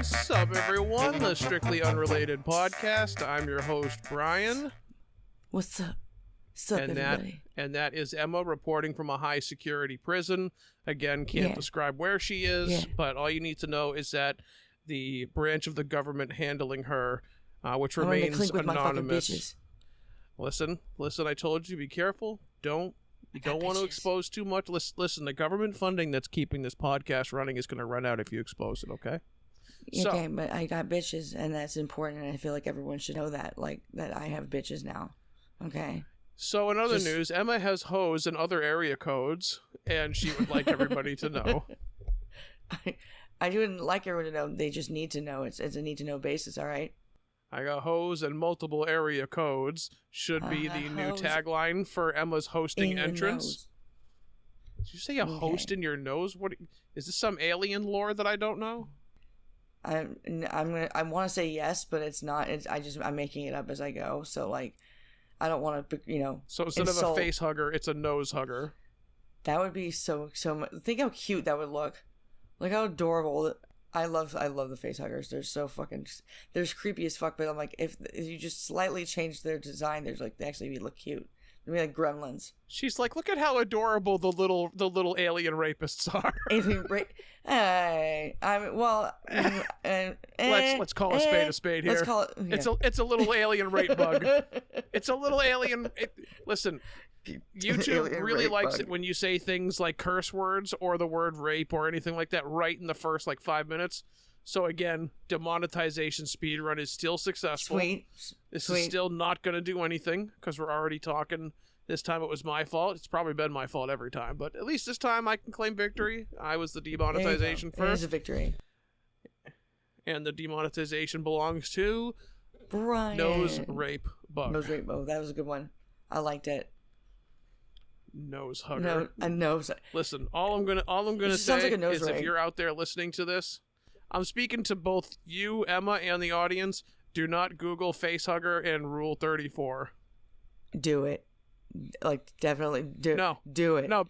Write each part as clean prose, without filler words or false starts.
What's up, everyone? The Strictly Unrelated Podcast. I'm your host, Brian. What's up? Everybody? That is Emma reporting from a high-security prison. Again, can't describe where she is, but all you need to know is that the branch of the government handling her, which remains anonymous. Listen, I told you, be careful. You don't want to expose too much. Listen, the government funding that's keeping this podcast running is going to run out if you expose it, okay? Okay, but I got bitches, and that's important, and I feel like everyone should know that, that I have bitches now, okay? So in other news, Emma has hoes and other area codes, and she would like everybody to know. I wouldn't like everyone to know. They just need to know. It's a need-to-know basis, all right? I got hoes and multiple area codes should be the new tagline for Emma's hosting entrance. Did you say a host in your nose? What is this? Some alien lore that I don't know? I want to say yes, but it's not. I'm making it up as I go. So I don't want to, So instead of a face hugger, it's a nose hugger. That would be so much. Think how cute that would look. Like how adorable. I love the face huggers. They're so fucking. They're creepy as fuck. But I'm like, if you just slightly change their design, there's they actually look cute. They'd be like gremlins. She's like, look at how adorable the little alien rapists are. Alien rape. Hey, let's call a spade here. Let's call it. Yeah. It's a little alien rape bug. It's a little alien. Listen. YouTube really likes it when you say things like curse words or the word rape or anything like that right in the first 5 minutes. So again, demonetization speedrun is still successful. This is still not going to do anything because we're already talking. This time it was my fault. It's probably been my fault every time, but at least this time I can claim victory. I was the demonetization first. It is a victory. And the demonetization belongs to Brian. Nose Rape Bug. Nose Rape Bug. That was a good one. I liked it. Nose hugger. No, a nose. Listen, all I'm gonna say is if you're out there listening to this, I'm speaking to both you, Emma, and the audience. Do not Google face hugger and Rule 34. Do it. Definitely do. No. Do it. No,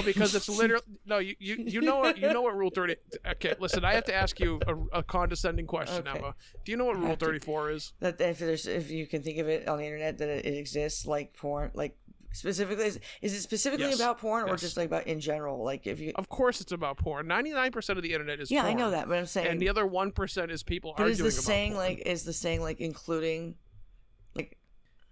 because it's literally no. You know what Rule 30. Okay, listen. I have to ask you a condescending question, Emma. Do you know what Rule 34 is? That if you can think of it on the internet, that it exists like porn, specifically, is it specifically about porn or just about in general? If you, of course, it's about porn. 99% of the internet is porn. I know that, but I'm saying, and the other 1% is people but arguing about porn. Is the saying including,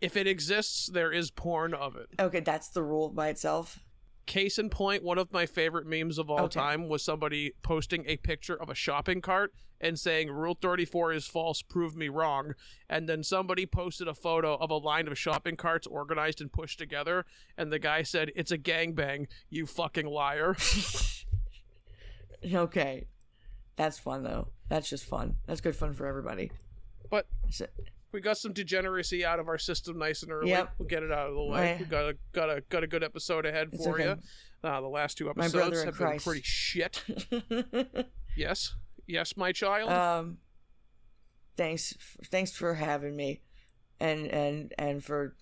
if it exists, there is porn of it. Okay, that's the rule by itself. Case in point, one of my favorite memes of all time was somebody posting a picture of a shopping cart and saying, Rule 34 is false, prove me wrong. And then somebody posted a photo of a line of shopping carts organized and pushed together. And the guy said, it's a gangbang, you fucking liar. Okay. That's fun, though. That's just fun. That's good fun for everybody. But we got some degeneracy out of our system nice and early. Yep. We'll get it out of the way. We got a good episode ahead for you. The last two episodes have been pretty shit. Yes, my child. Thanks for having me, and for,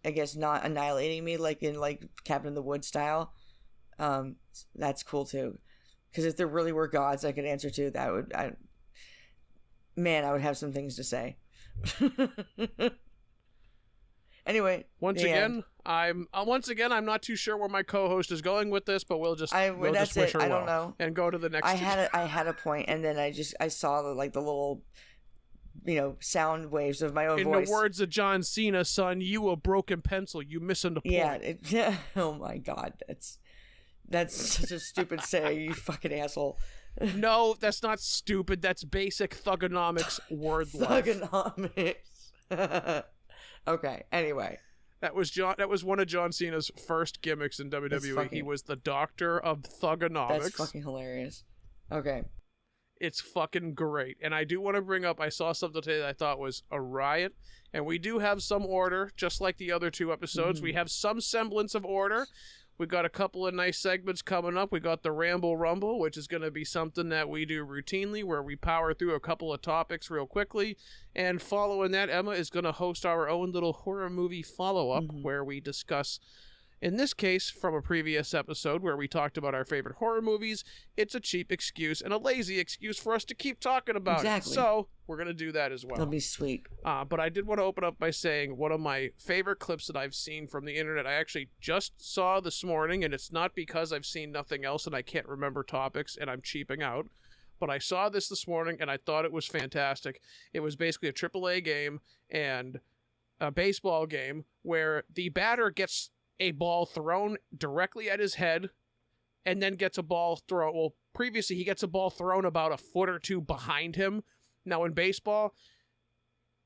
I guess, not annihilating me in Cabin in the Woods style. That's cool too, because if there really were gods I could answer to, I would have some things to say. Anyway, once again, I'm not too sure where my co-host is going with this, but we'll just wish her I well don't know, and go to the next. I had a point, and then I saw the little, sound waves of my own voice. In the words of John Cena, son, you a broken pencil, you missing the point. Yeah. Oh my God, that's such a stupid say, you fucking asshole. No, that's not stupid. That's basic thugonomics word life. Thugonomics. Okay, anyway. That was one of John Cena's first gimmicks in WWE. He was the doctor of thugonomics. That's fucking hilarious. Okay. It's fucking great. And I do want to bring up, I saw something today that I thought was a riot. And we do have some order, just like the other two episodes. We have some semblance of order. We got a couple of nice segments coming up. We got the Ramble Rumble, which is going to be something that we do routinely, where we power through a couple of topics real quickly. And following that, Emma is going to host our own little horror movie follow-up, where we discuss In this case, from a previous episode where we talked about our favorite horror movies, it's a cheap excuse and a lazy excuse for us to keep talking about it. So we're going to do that as well. That'll be sweet. But I did want to open up by saying one of my favorite clips that I've seen from the internet, I actually just saw this morning, and it's not because I've seen nothing else and I can't remember topics and I'm cheaping out. But I saw this morning and I thought it was fantastic. It was basically a AAA game and a baseball game where the batter gets a ball thrown directly at his head and then gets a ball thrown. Well, previously he gets a ball thrown about a foot or two behind him. Now in baseball,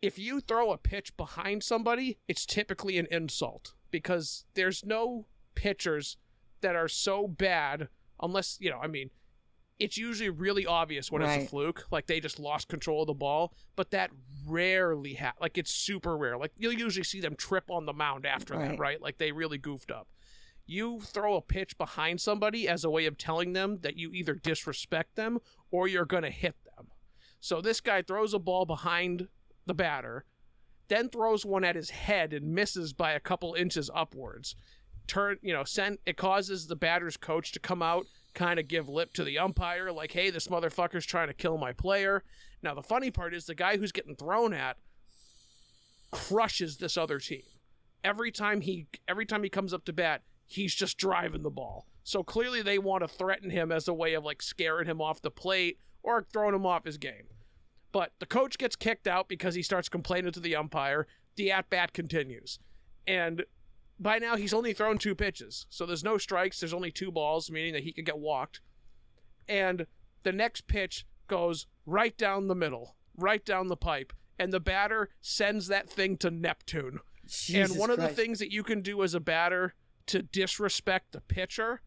if you throw a pitch behind somebody, it's typically an insult because there's no pitchers that are so bad unless, it's usually really obvious when it's a fluke, like they just lost control of the ball, but that rarely happens. Like it's super rare. Like you'll usually see them trip on the mound after that, right? Like they really goofed up. You throw a pitch behind somebody as a way of telling them that you either disrespect them or you're going to hit them. So this guy throws a ball behind the batter, then throws one at his head and misses by a couple inches upwards. It causes the batter's coach to come out, kind of give lip to the umpire, like, hey, this motherfucker's trying to kill my player. Now, the funny part is the guy who's getting thrown at crushes this other team. Every time he comes up to bat, he's just driving the ball. So clearly they want to threaten him as a way of, like, scaring him off the plate or throwing him off his game. But the coach gets kicked out because he starts complaining to the umpire. The at-bat continues. And by now, he's only thrown 2 pitches. So there's no strikes. There's only 2 balls, meaning that he could get walked. And the next pitch goes right down the middle, right down the pipe. And the batter sends that thing to Neptune. Jesus and one of Christ. the things that you can do as a batter to disrespect the pitcher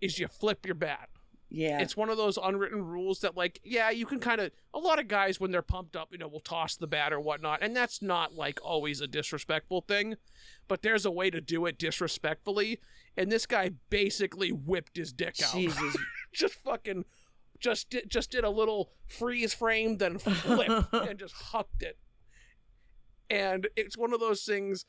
is you flip your bat. Yeah. It's one of those unwritten rules that, like, yeah, you can kind of, a lot of guys when they're pumped up, will toss the bat or whatnot. And that's not, like, always a disrespectful thing. But there's a way to do it disrespectfully. And this guy basically whipped his dick out. Jesus. just did a little freeze frame, then flip and just hucked it. And it's one of those things,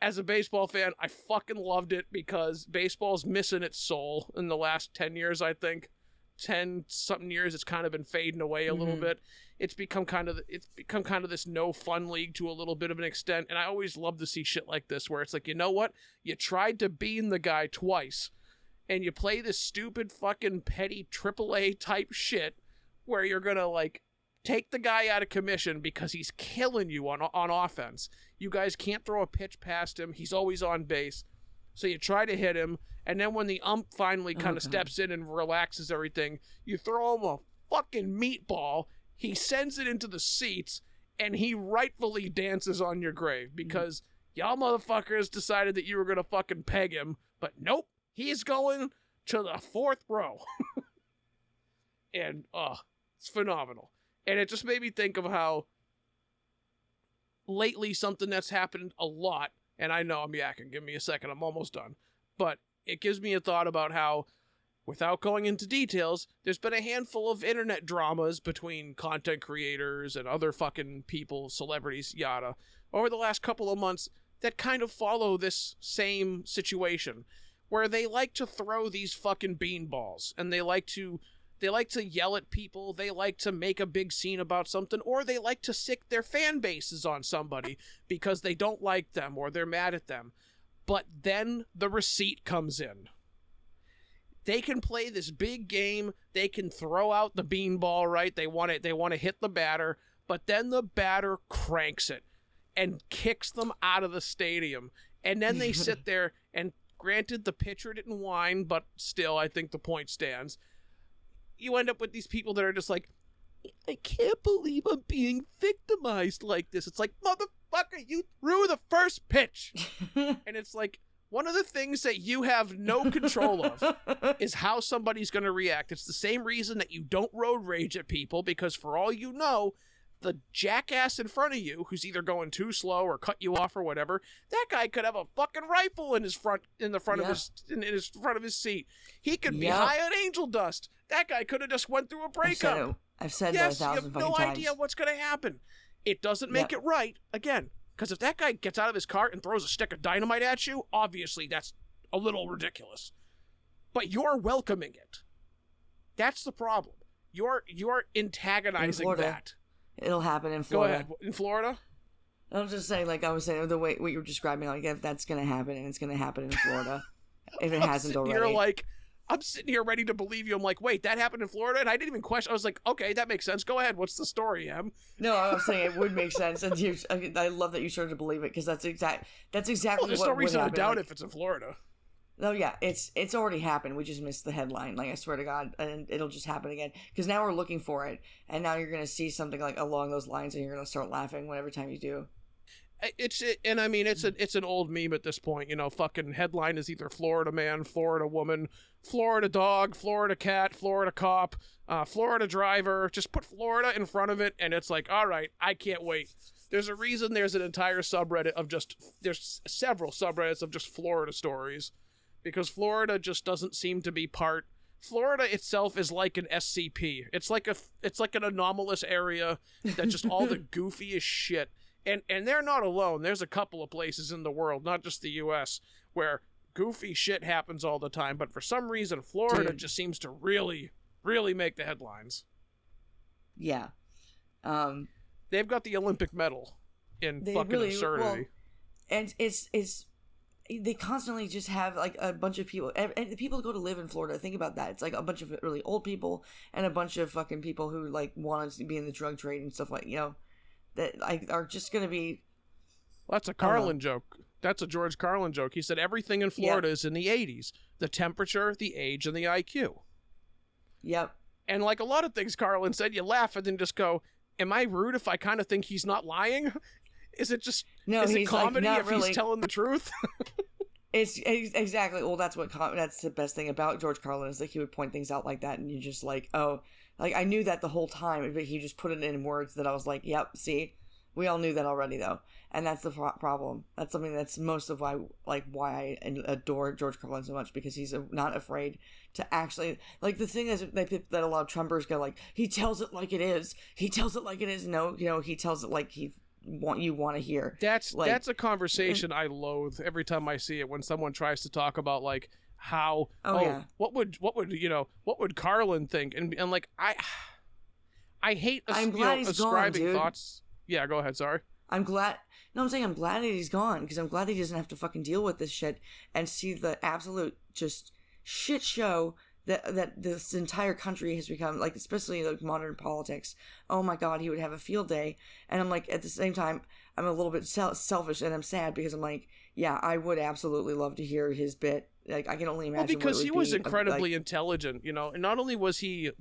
as a baseball fan, I fucking loved it because baseball's missing its soul in the last 10 years, I think. 10-something years, it's kind of been fading away a little bit. It's become kind of this no fun league to a little bit of an extent, and I always love to see shit like this where it's like, you know what? You tried to bean the guy twice, and you play this stupid fucking petty AAA type shit where you're gonna, like, take the guy out of commission because he's killing you on offense. You guys can't throw a pitch past him. He's always on base. So you try to hit him, and then when the ump finally kind of steps in and relaxes everything, you throw him a fucking meatball. He sends it into the seats, and he rightfully dances on your grave because y'all motherfuckers decided that you were going to fucking peg him, but nope, he's going to the 4th row. And, it's phenomenal. And it just made me think of how lately something that's happened a lot, and I know I'm yakking, give me a second, I'm almost done, but it gives me a thought about how, without going into details, there's been a handful of internet dramas between content creators and other fucking people, celebrities, yada, over the last couple of months that kind of follow this same situation, where they like to throw these fucking beanballs, and they like to yell at people, they like to make a big scene about something, or they like to sick their fan bases on somebody because they don't like them or they're mad at them. But then the receipt comes in. They can play this big game, they can throw out the beanball, right? They want to hit the batter, but then the batter cranks it and kicks them out of the stadium. And then they sit there, and granted the pitcher didn't whine, but still I think the point stands. You end up with these people that are just like, I can't believe I'm being victimized like this. It's like, motherfucker, you threw the first pitch. And it's like, one of the things that you have no control of is how somebody's going to react. It's the same reason that you don't road rage at people, because for all you know, the jackass in front of you, who's either going too slow or cut you off or whatever, that guy could have a fucking rifle in the front of his seat. He could be high on angel dust. That guy could have just went through a breakup. I've said that 1,000 fucking times. You have no idea what's going to happen. It doesn't make it right. Again, Because if that guy gets out of his car and throws a stick of dynamite at you, obviously that's a little ridiculous. But you're welcoming it. That's the problem. You're antagonizing that. It'll happen in Florida. Go ahead. In Florida? I was just saying, like I was saying, the way what you were describing, like if that's gonna happen, and it's gonna happen in Florida, if it hasn't already. You're like, I'm sitting here ready to believe you. I'm like, wait, that happened in Florida, and I didn't even question. I was like, okay, that makes sense. Go ahead. What's the story, Em? No, I was saying it would make sense, and I love that you started to believe it because that's exactly well, there's what no reason would to doubt like, if it's in Florida. No, yeah, it's already happened. We just missed the headline. Like I swear to God, and it'll just happen again because now we're looking for it, and now you're gonna see something like along those lines, and you're gonna start laughing whenever time you do. It's an old meme at this point, fucking headline is either Florida man, Florida woman, Florida dog, Florida cat, Florida cop, Florida driver. Just put Florida in front of it, and it's like, all right, I can't wait. There's a reason there's an entire subreddit of there's several subreddits of just Florida stories, because Florida just doesn't seem to be part. Florida itself is like an SCP. It's like an anomalous area that just all the goofiest shit. And they're not alone. There's a couple of places in the world, not just the U.S., where goofy shit happens all the time. But for some reason, Florida just seems to really, really make the headlines. Yeah. They've got the Olympic medal in fucking absurdity. Well, and it's they constantly just have like a bunch of people, and the people who go to live in Florida, think about that. It's like a bunch of really old people and a bunch of fucking people who like want to be in the drug trade and stuff like, that are just going to be... Well, that's a Carlin joke. That's a George Carlin joke. He said everything in Florida is in the 80s. The temperature, the age, and the IQ. Yep. And like a lot of things Carlin said, you laugh and then just go, am I rude if I kind of think he's not lying? Is it just... No, is it comedy if he's telling the truth? It's exactly... Well, that's the best thing about George Carlin is that he would point things out like that and you just like, oh... Like, I knew that the whole time, but he just put it in words that I was like, yep, see? We all knew that already, though. And that's the problem. That's something that's most of why I adore George Carlin so much, because he's not afraid to actually... Like, the thing is that a lot of Trumpers go, like, he tells it like it is. He tells it like it is. No, he tells it like you want to hear. That's a conversation I loathe every time I see it, when someone tries to talk about, like, how what would Carlin think, and like I hate ascribing thoughts. Yeah, go ahead. Sorry. I'm glad that he's gone, because I'm glad that he doesn't have to fucking deal with this shit and see the absolute just shit show that this entire country has become, like, especially like modern politics. Oh my God, he would have a field day. And I'm like, at the same time, I'm a little bit selfish, and I'm sad because I'm like, yeah, I would absolutely love to hear his bit. Like, I can only imagine. Well, because he was incredibly intelligent, and not only was his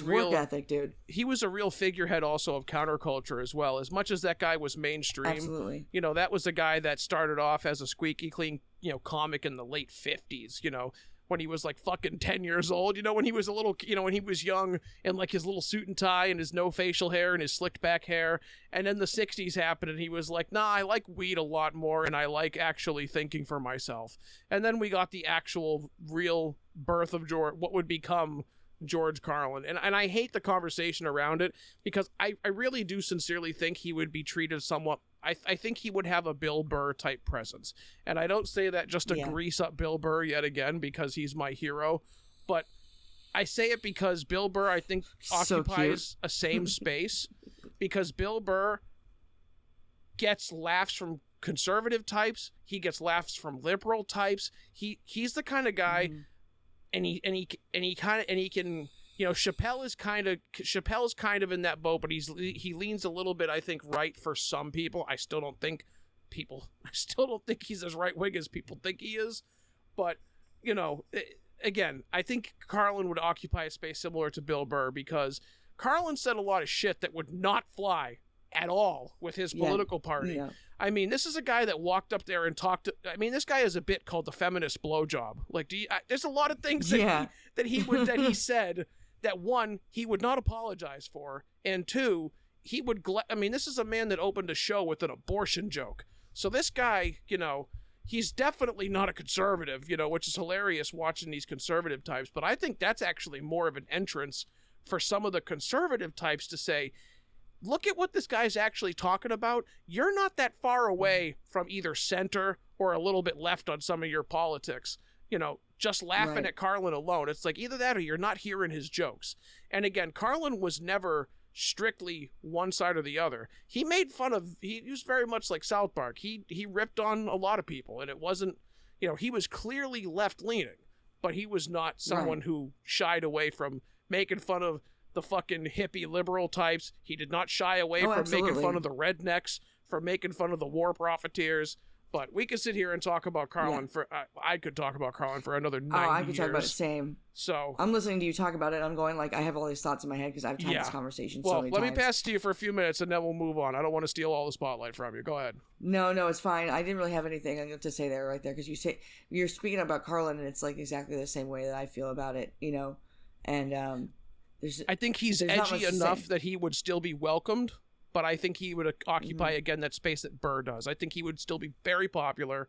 work ethic, dude. He was a real figurehead also of counterculture as well. As much as that guy was mainstream, absolutely. That was a guy that started off as a squeaky clean, comic in the late 50s, when he was like fucking 10 years old, when he was a little, when he was young, and like his little suit and tie and his no facial hair and his slicked back hair. And then the 60s happened and he was like, nah, I like weed a lot more and I like actually thinking for myself. And then we got the actual real birth of what would become George Carlin. And I hate the conversation around it, because I really do sincerely think he would be treated somewhat... I think he would have a Bill Burr type presence. And I don't say that just to grease up Bill Burr yet again, because he's my hero. But I say it because Bill Burr, I think, occupies a same space. Because Bill Burr gets laughs from conservative types. He gets laughs from liberal types. He's the kind of guy... And he can, Chappelle's kind of in that boat, but he leans a little bit, I think, right for some people. I still don't think he's as right wing as people think he is. But, again, I think Carlin would occupy a space similar to Bill Burr, because Carlin said a lot of shit that would not fly at all with his political party. Yeah. I mean, this is a guy that walked up there and talked. This guy has a bit called the feminist blowjob. Like, there's a lot of things that he said that, one, he would not apologize for, and two, he would. This is a man that opened a show with an abortion joke. So this guy, he's definitely not a conservative, which is hilarious watching these conservative types. But I think that's actually more of an entrance for some of the conservative types to say, look at what this guy's actually talking about. You're not that far away from either center or a little bit left on some of your politics. You know, just laughing at Carlin alone. It's like either that or you're not hearing his jokes. And again, Carlin was never strictly one side or the other. He made fun of, he was very much like South Park. He ripped on a lot of people, and it wasn't, you know, he was clearly left-leaning, but he was not someone who shied away from making fun of the fucking hippie liberal types. He did not shy away from making fun of the rednecks, from making fun of the war profiteers. But we could sit here and talk about Carlin for, I could talk about Carlin for another 90 years. I could talk about it, same. So I'm listening to you talk about it. I'm going like, I have all these thoughts in my head because I've had this conversation so many times. Well, let me pass it to you for a few minutes and then we'll move on. I don't want to steal all the spotlight from you. Go ahead. No, it's fine. I didn't really have anything to say there right there because you're speaking about Carlin and it's like exactly the same way that I feel about it, you know? And I think he's edgy enough that he would still be welcomed. But I think he would occupy, again, that space that Burr does. I think he would still be very popular,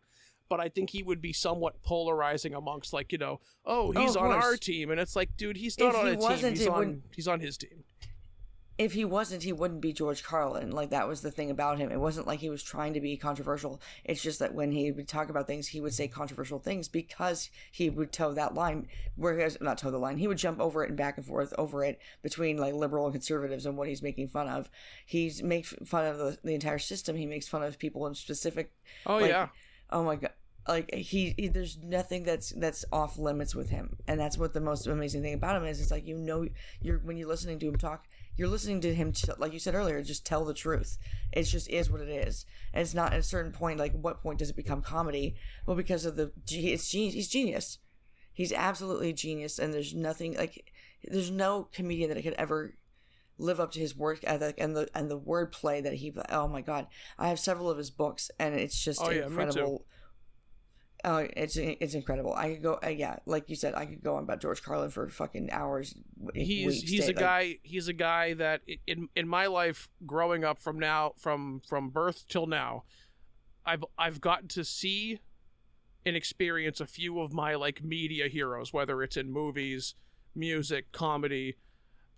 but I think he would be somewhat polarizing amongst, like, you know, he's on our team. And it's like, dude, he's not on a team. He's on his team. If he wasn't, he wouldn't be George Carlin. Like, that was the thing about him. It wasn't like he was trying to be controversial. It's just that when he would talk about things, he would say controversial things because he would toe that line. Whereas, not toe the line, he would jump over it and back and forth over it between, like, liberal and conservatives and what he's making fun of. He makes fun of the entire system. He makes fun of people in specific. Oh my God. Like, he there's nothing that's off limits with him. And that's what the most amazing thing about him is. It's like, you know, when you're listening to him talk, you're listening to him, like you said earlier, just tell the truth. It just is what it is. And it's not at a certain point, like, what point does it become comedy? Well, because of he's genius. He's absolutely genius, and there's nothing, like, there's no comedian that could ever live up to his work ethic and the wordplay that he, oh my God. I have several of his books, and it's just incredible. Oh, it's incredible. I could go, like you said, I could go on about George Carlin for fucking hours. He's a guy that in my life growing up from birth till now, I've gotten to see and experience a few of my, like, media heroes, whether it's in movies, music, comedy,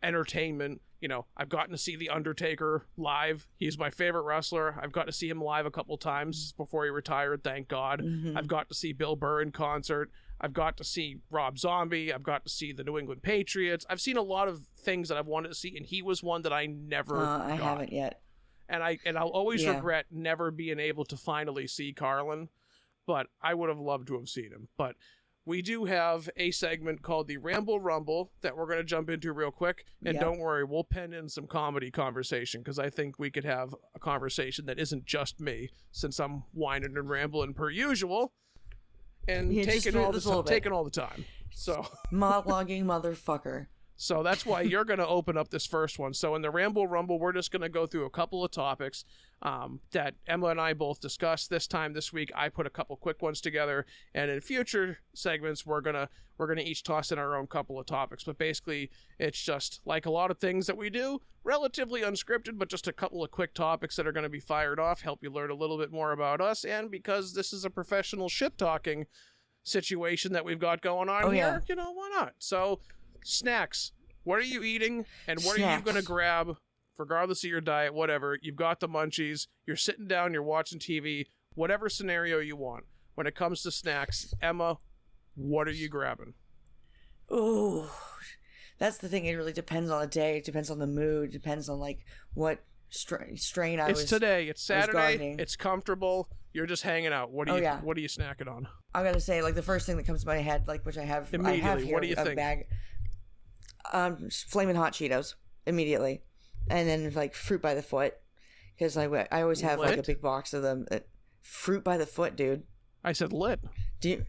entertainment. You know, I've gotten to see The Undertaker live. He's my favorite wrestler. I've got to see him live a couple times before he retired, thank God. Mm-hmm. I've got to see Bill Burr in concert. I've got to see Rob Zombie. I've got to see the New England Patriots. I've seen a lot of things that I've wanted to see, and he was one that I never got. I haven't yet. And I'll always regret never being able to finally see Carlin, but I would have loved to have seen him. But we do have a segment called the Ramble Rumble that we're going to jump into real quick. And don't worry, we'll pen in some comedy conversation because I think we could have a conversation that isn't just me, since I'm whining and rambling per usual and taking all the time. So monologuing motherfucker. So that's why you're going to open up this first one. So in the Ramble Rumble, we're just going to go through a couple of topics that Emma and I both discussed this week. I put a couple quick ones together, and in future segments, we're gonna each toss in our own couple of topics. But basically, it's just like a lot of things that we do, relatively unscripted, but just a couple of quick topics that are going to be fired off, help you learn a little bit more about us, and because this is a professional shit talking situation that we've got going on here, you know, why not? So. Snacks. What are you eating, and what are you going to grab, regardless of your diet, whatever? You've got the munchies. You're sitting down. You're watching TV. Whatever scenario you want. When it comes to snacks, Emma, what are you grabbing? Oh, that's the thing. It really depends on the day. It depends on the mood. It depends on, like, what strain I was. It's today. It's Saturday. It's comfortable. You're just hanging out. What are you snacking on? I gotta say, like, the first thing that comes to my head, like, which I have here, what do you think? Bag. Flamin' Hot Cheetos immediately, and then, like, fruit by the foot, because I always have like a big box of them. Fruit by the foot, dude. I said lit. Do you?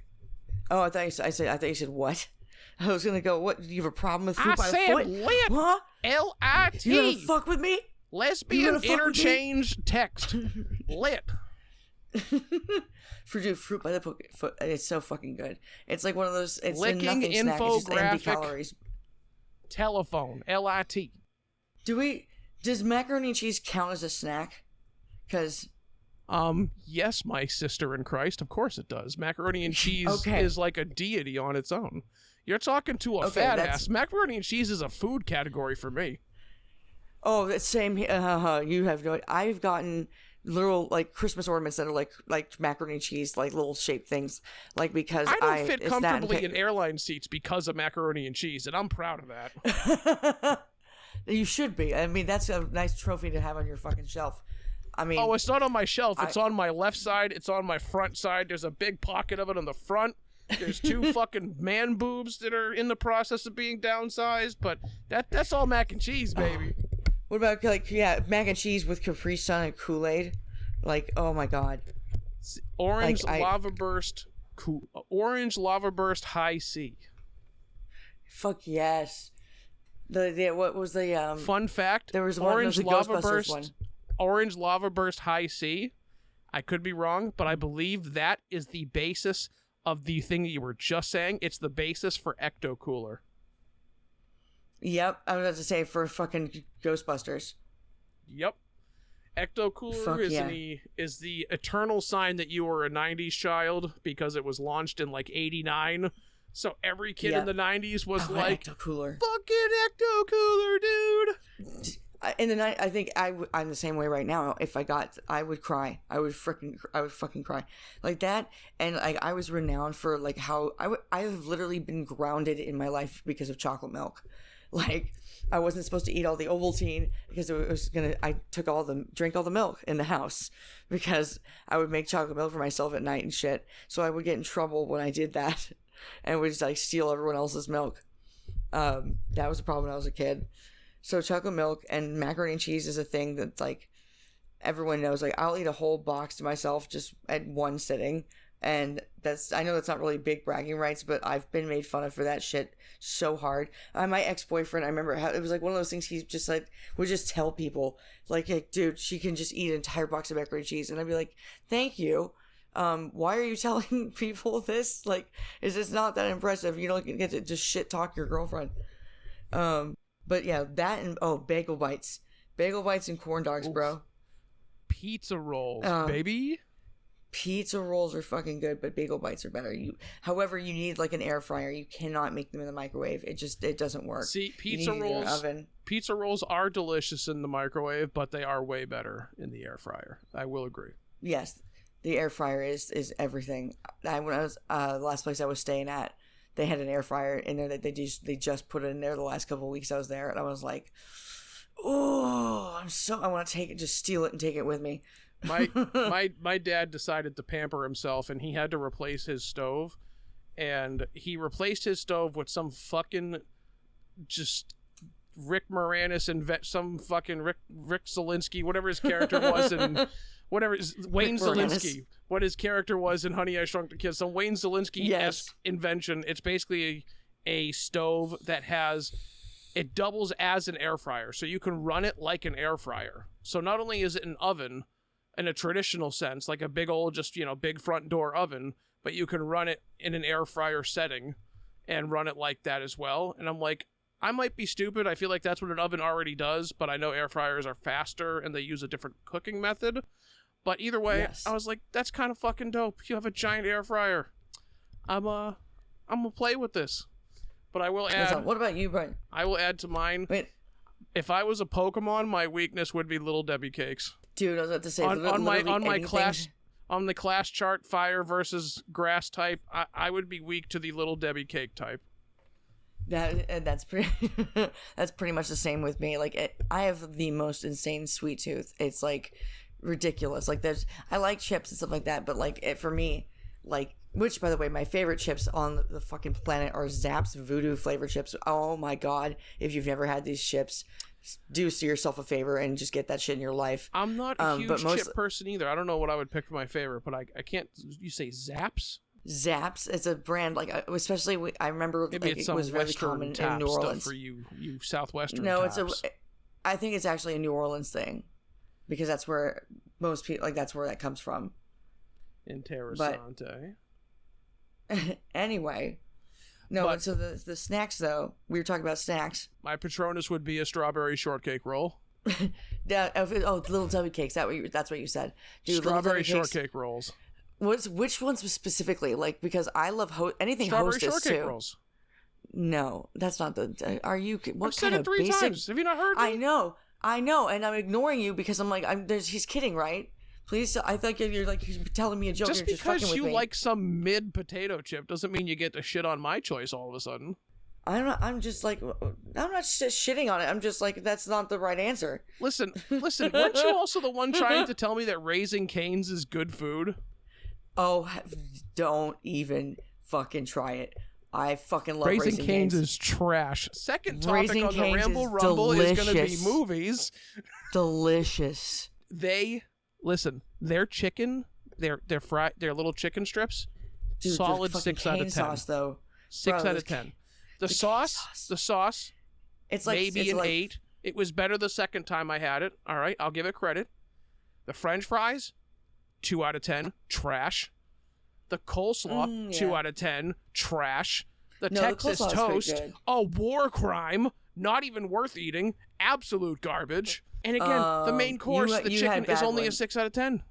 Oh, I thought you said what? I was gonna go. What? Do you have a problem with fruit by the foot? I said lit. Huh? L-I-T. You gonna fuck with me? Lesbian interchange text. Lit. Fruit by the foot. It's so fucking good. It's like one of those. It's licking nothing snack. It's just empty calories. Telephone. L-I-T. Does macaroni and cheese count as a snack? Because yes, my sister in Christ, of course it does. Macaroni and cheese is like a deity on its own. You're talking to a fat ass. Macaroni and cheese is a food category for me. Oh, the same. You have no. I've gotten little like Christmas ornaments that are like macaroni and cheese, like little shaped things, like because I don't fit comfortably in airline seats because of macaroni and cheese, and I'm proud of that. You should be. I mean, that's a nice trophy to have on your fucking shelf. I mean, it's not on my shelf. It's on my left side. It's on my front side. There's a big pocket of it on the front. There's 2 fucking man boobs that are in the process of being downsized, but that's all mac and cheese, baby. What about mac and cheese with Capri Sun and Kool-Aid? Like, oh my god. Orange lava burst high C. Fuck yes. The what was the fun fact? There was orange lava burst one. Orange lava burst high C. I could be wrong, but I believe that is the basis of the thing that you were just saying. It's the basis for Ecto Cooler. Yep, I was about to say for fucking Ghostbusters. Yep. Ecto Cooler is the eternal sign that you were a 90s child because it was launched in like 89. So every kid in the 90s was like, Ecto Cooler. Fucking Ecto Cooler, dude. In the night, I think I'm the same way right now. If I would cry. I would fucking cry like that. And like I was renowned for like how I have literally been grounded in my life because of chocolate milk. Like I wasn't supposed to eat all the Ovaltine because I drank all the milk in the house because I would make chocolate milk for myself at night and shit. So I would get in trouble when I did that and would just like steal everyone else's milk. That was a problem when I was a kid. So chocolate milk and macaroni and cheese is a thing that's like everyone knows. Like I'll eat a whole box to myself just at one sitting. And I know that's not really big bragging rights, but I've been made fun of for that shit so hard. My ex-boyfriend, I remember how it was like one of those things he just like would just tell people like, dude, she can just eat an entire box of macaroni and cheese. And I'd be like, thank you. Why are you telling people this? Like, is this not that impressive? You don't get to just shit talk your girlfriend. But yeah, that and bagel bites and corn dogs, bro. Pizza rolls, baby. Pizza rolls are fucking good, but bagel bites are better. However, you need like an air fryer. You cannot make them in the microwave. It doesn't work. See, pizza rolls are delicious in the microwave, but they are way better in the air fryer. I will agree. Yes, the air fryer is everything. When I was the last place I was staying at, they had an air fryer in there that they just put it in there the last couple of weeks I was there, and I was like, oh, I want to take it, just steal it and take it with me. My dad decided to pamper himself, and he had to replace his stove, and he replaced his stove with some fucking just Rick Moranis and some fucking Rick Zelinsky, whatever his character was, and Wayne Zelinsky, what his character was in Honey I Shrunk the Kids, some Wayne Zelinsky-esque invention. It's basically a stove that it doubles as an air fryer, so you can run it like an air fryer. So not only is it an oven in a traditional sense, like a big old, just, big front door oven, but you can run it in an air fryer setting and run it like that as well. And I'm like, I might be stupid. I feel like that's what an oven already does, but I know air fryers are faster and they use a different cooking method. But either way, yes. I was like, that's kind of fucking dope. You have a giant air fryer. I'm gonna play with this. But I will add. What about you, Brian? I will add to mine. Wait. If I was a Pokemon, my weakness would be Little Debbie cakes. Dude, I was about to say on the class chart, fire versus grass type, I would be weak to the Little Debbie cake type. That's pretty that's pretty much the same with me. Like I have the most insane sweet tooth. It's like ridiculous. Like I like chips and stuff like that, but like for me, like, which by the way, my favorite chips on the fucking planet are Zapp's Voodoo flavor chips. Oh my god, if you've never had these chips, do yourself a favor and just get that shit in your life. I'm not a huge chip person either. I don't know what I would pick for my favorite, but I can't. You say Zapp's? Zapp's, it's a brand, like, especially I remember maybe like, it's it was very common in New Orleans. For you Southwestern. No, taps. I think it's actually a New Orleans thing, because that's where most people, like, that's where that comes from. Interessante. But anyway, but so the snacks though, we were talking about snacks. My Patronus would be a strawberry shortcake roll. Little Debbie cakes. That's what you said. Dude, strawberry shortcake rolls. Which ones specifically? Like, because I love anything strawberry Hostess shortcake too. No, No, that's not the. Are you? What I've kind said it of 3 basic? times. Have you not heard me? I know. I know, and I'm ignoring you because I'm like, he's kidding, right? Please, I think you're like he's telling me a joke. Just you're because just you with me. like some mid potato chip doesn't mean you get to shit on my choice all of a sudden. I'm just like, I'm not just shitting on it. I'm just like, that's not the right answer. Listen, weren't you also the one trying to tell me that Raising Cane's is good food? Oh, don't even fucking try it. I fucking love Raising Raising Cane's Cane's. is trash. Second topic Raising on the Cane's Ramble is Rumble is going to be delicious. movies. Delicious. Their chicken, their little chicken strips, Dude, solid the 6 fucking out of cane 10. sauce, though. 6 Bro, out of 10. The sauce, it's like maybe it's an like, 8. It was better the second time I had it. All right, I'll give it credit. The French fries, 2 out of 10, trash. The coleslaw, 2 out of 10, trash. The Texas toast, a war crime, not even worth eating, absolute garbage. And again, the main course, the chicken, is only a 6 out of 10.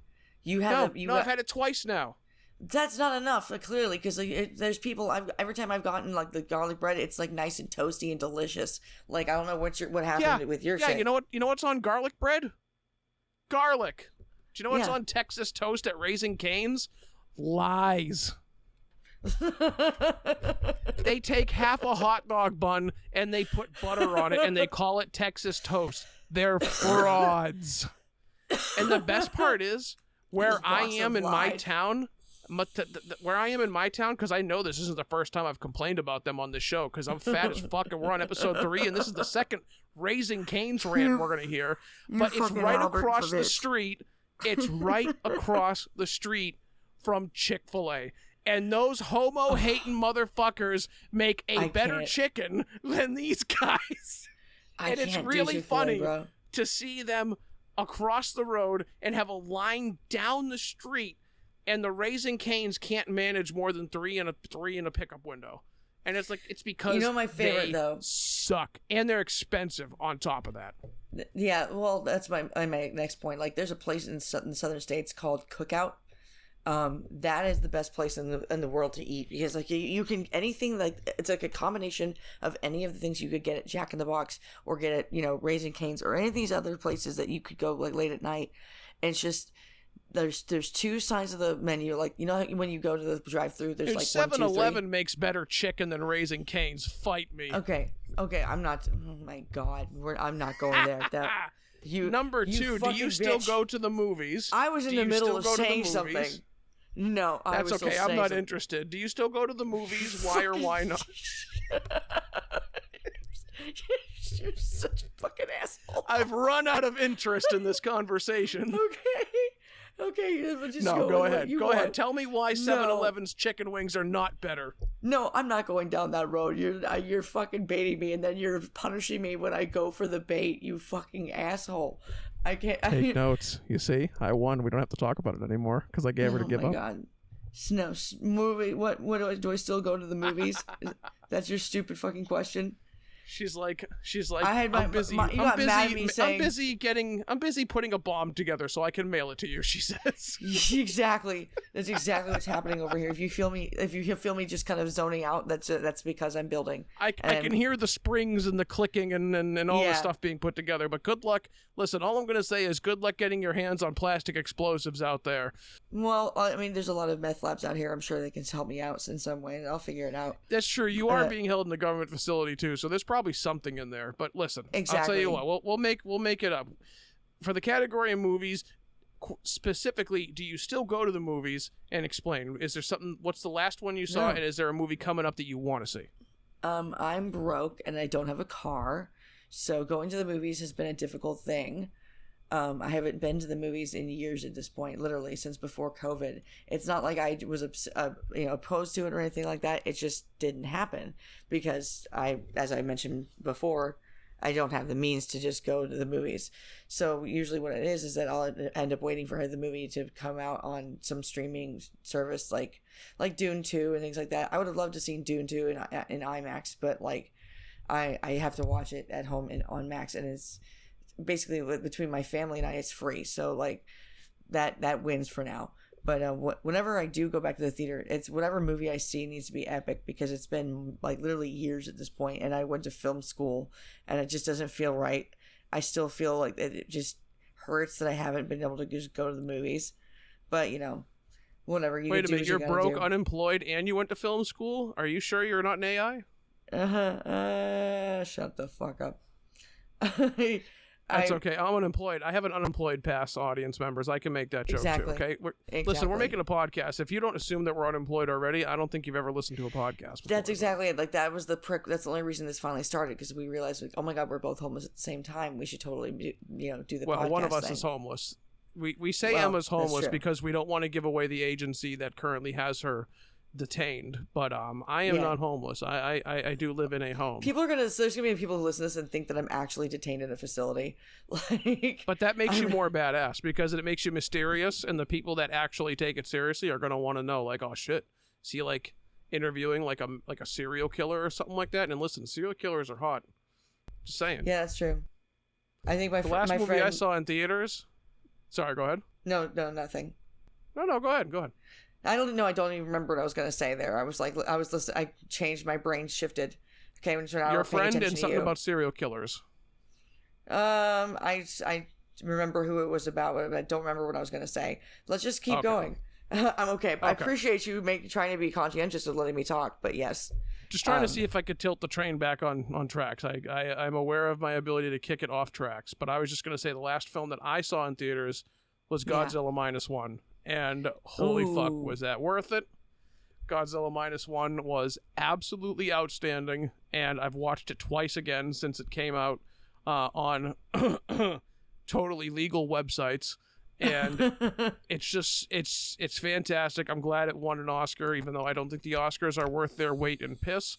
I've had it twice now. That's not enough, clearly, because there's people. Every time I've gotten like the garlic bread, it's like nice and toasty and delicious. Like I don't know what happened with your shit. Yeah, you know what's on garlic bread? Garlic. Do you know what's on Texas toast at Raising Cane's? Lies. They take half a hot dog bun and they put butter on it and they call it Texas toast. They're frauds. And the best part is where I am in my town, because I know this isn't the first time I've complained about them on this show, because I'm fat as fuck and we're on episode 3 and this is the second Raising Cane's rant we're going to hear. But it's right across the street. It's right across the street from Chick-fil-A. And those homo-hating motherfuckers make a better chicken than these guys. And it's really funny to see them across the road and have a line down the street, and the Raising Cane's can't manage more than three in a pickup window. And it's like, it's because my favorite, though, suck. And they're expensive on top of that. Yeah, well, that's my next point. Like, there's a place in the southern states called Cookout. That is the best place in the world to eat, because like you can anything, like it's like a combination of any of the things you could get at Jack in the Box or get at Raising Cane's or any of these other places that you could go like late at night. And it's just there's 2 sides of the menu, like when you go to the drive-through, there's like 7-Eleven makes better chicken than Raising Cane's. Fight me. Okay, I'm not. Oh my god, I'm not going there. Number 2, do you still go to the movies? I was in the middle of saying something. No, that's okay. I'm not interested. Do you still go to the movies? Why or why not? You're such a fucking asshole. I've run out of interest in this conversation. Okay. Just go ahead. Go ahead. Tell me why 7-Eleven's chicken wings are not better. No, I'm not going down that road. You're fucking baiting me, and then you're punishing me when I go for the bait. You fucking asshole. I can't take notes. You see, I won. We don't have to talk about it anymore because I gave her to give up. Oh my god! No movie. What do I still go to the movies? That's your stupid fucking question. She's like, I'm busy. I'm busy putting a bomb together so I can mail it to you, she says. Exactly. That's exactly what's happening over here. If you feel me just kind of zoning out, that's because I'm building. I can hear the springs and the clicking and all the stuff being put together, but good luck. Listen, all I'm going to say is good luck getting your hands on plastic explosives out there. Well, I mean, there's a lot of meth labs out here. I'm sure they can help me out in some way. I'll figure it out. That's true. You are being held in a government facility too, so there's probably something in there. But listen, exactly. I'll tell you what, we'll make it up. For the category of movies, specifically, do you still go to the movies? And explain. Is there something? What's the last one you saw? No. And is there a movie coming up that you want to see? I'm broke and I don't have a car, so going to the movies has been a difficult thing. I haven't been to the movies in years at this point, literally since before COVID. It's not like I was opposed to it or anything like that. It just didn't happen because as I mentioned before, I don't have the means to just go to the movies. So usually what it is that I'll end up waiting for the movie to come out on some streaming service like Dune 2 and things like that. I would have loved to see Dune 2 in IMAX, but like I have to watch it at home on Max, and it's basically between my family and I, it's free. So like that wins for now. But whenever I do go back to the theater, it's whatever movie I see needs to be epic, because it's been like literally years at this point, and I went to film school and it just doesn't feel right. I still feel like it just hurts that I haven't been able to just go to the movies. But, you know, whatever. Wait a minute, you're broke, unemployed, and you went to film school? Are you sure you're not an AI? Shut the fuck up. That's okay. I'm unemployed. I have an unemployed pass, audience members. I can make that joke too, okay? Listen, we're making a podcast. If you don't assume that we're unemployed already, I don't think you've ever listened to a podcast before. That's exactly it. Like, that was the prick. That's the only reason this finally started, because we realized, like, oh my God, we're both homeless at the same time. We should totally, do the podcast. Well, one of us is homeless. We say Emma's homeless because we don't want to give away the agency that currently has her detained, but I am not homeless. I do live in a home. There's gonna be people who listen to this and think that I'm actually detained in a facility. But that makes you more badass, because it makes you mysterious, and the people that actually take it seriously are gonna want to know, like, oh shit, is he like interviewing like a serial killer or something like that? And listen, serial killers are hot. Just saying. Yeah, that's true. I think the last movie I saw in theaters. Sorry, go ahead. No, nothing. No, go ahead. I don't know. I don't even remember what I was going to say there. I was listening. I changed. My brain shifted. Okay, your friend and something about serial killers. I remember who it was about, but I don't remember what I was going to say. Let's just keep going. I'm okay. I appreciate you trying to be conscientious of letting me talk, but yes. Just trying to see if I could tilt the train back on tracks. I'm aware of my ability to kick it off tracks, but I was just going to say the last film that I saw in theaters was Godzilla -1. And holy fuck, was that worth it? Godzilla -1 was absolutely outstanding, and I've watched it twice again since it came out on totally legal websites, and it's fantastic. I'm glad it won an Oscar, even though I don't think the Oscars are worth their weight in piss.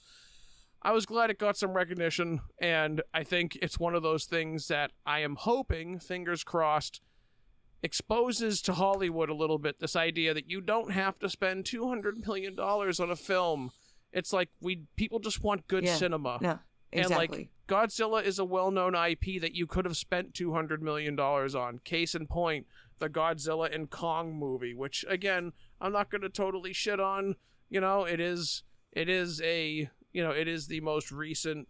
I was glad it got some recognition, and I think it's one of those things that I am hoping, fingers crossed, exposes to Hollywood a little bit this idea that you don't have to spend $200 million on a film. It's like people just want good cinema. No, exactly. And like Godzilla is a well-known IP that you could have spent $200 million on. Case in point, the Godzilla and Kong movie, which again, I'm not going to totally shit on. You know, it is the most recent,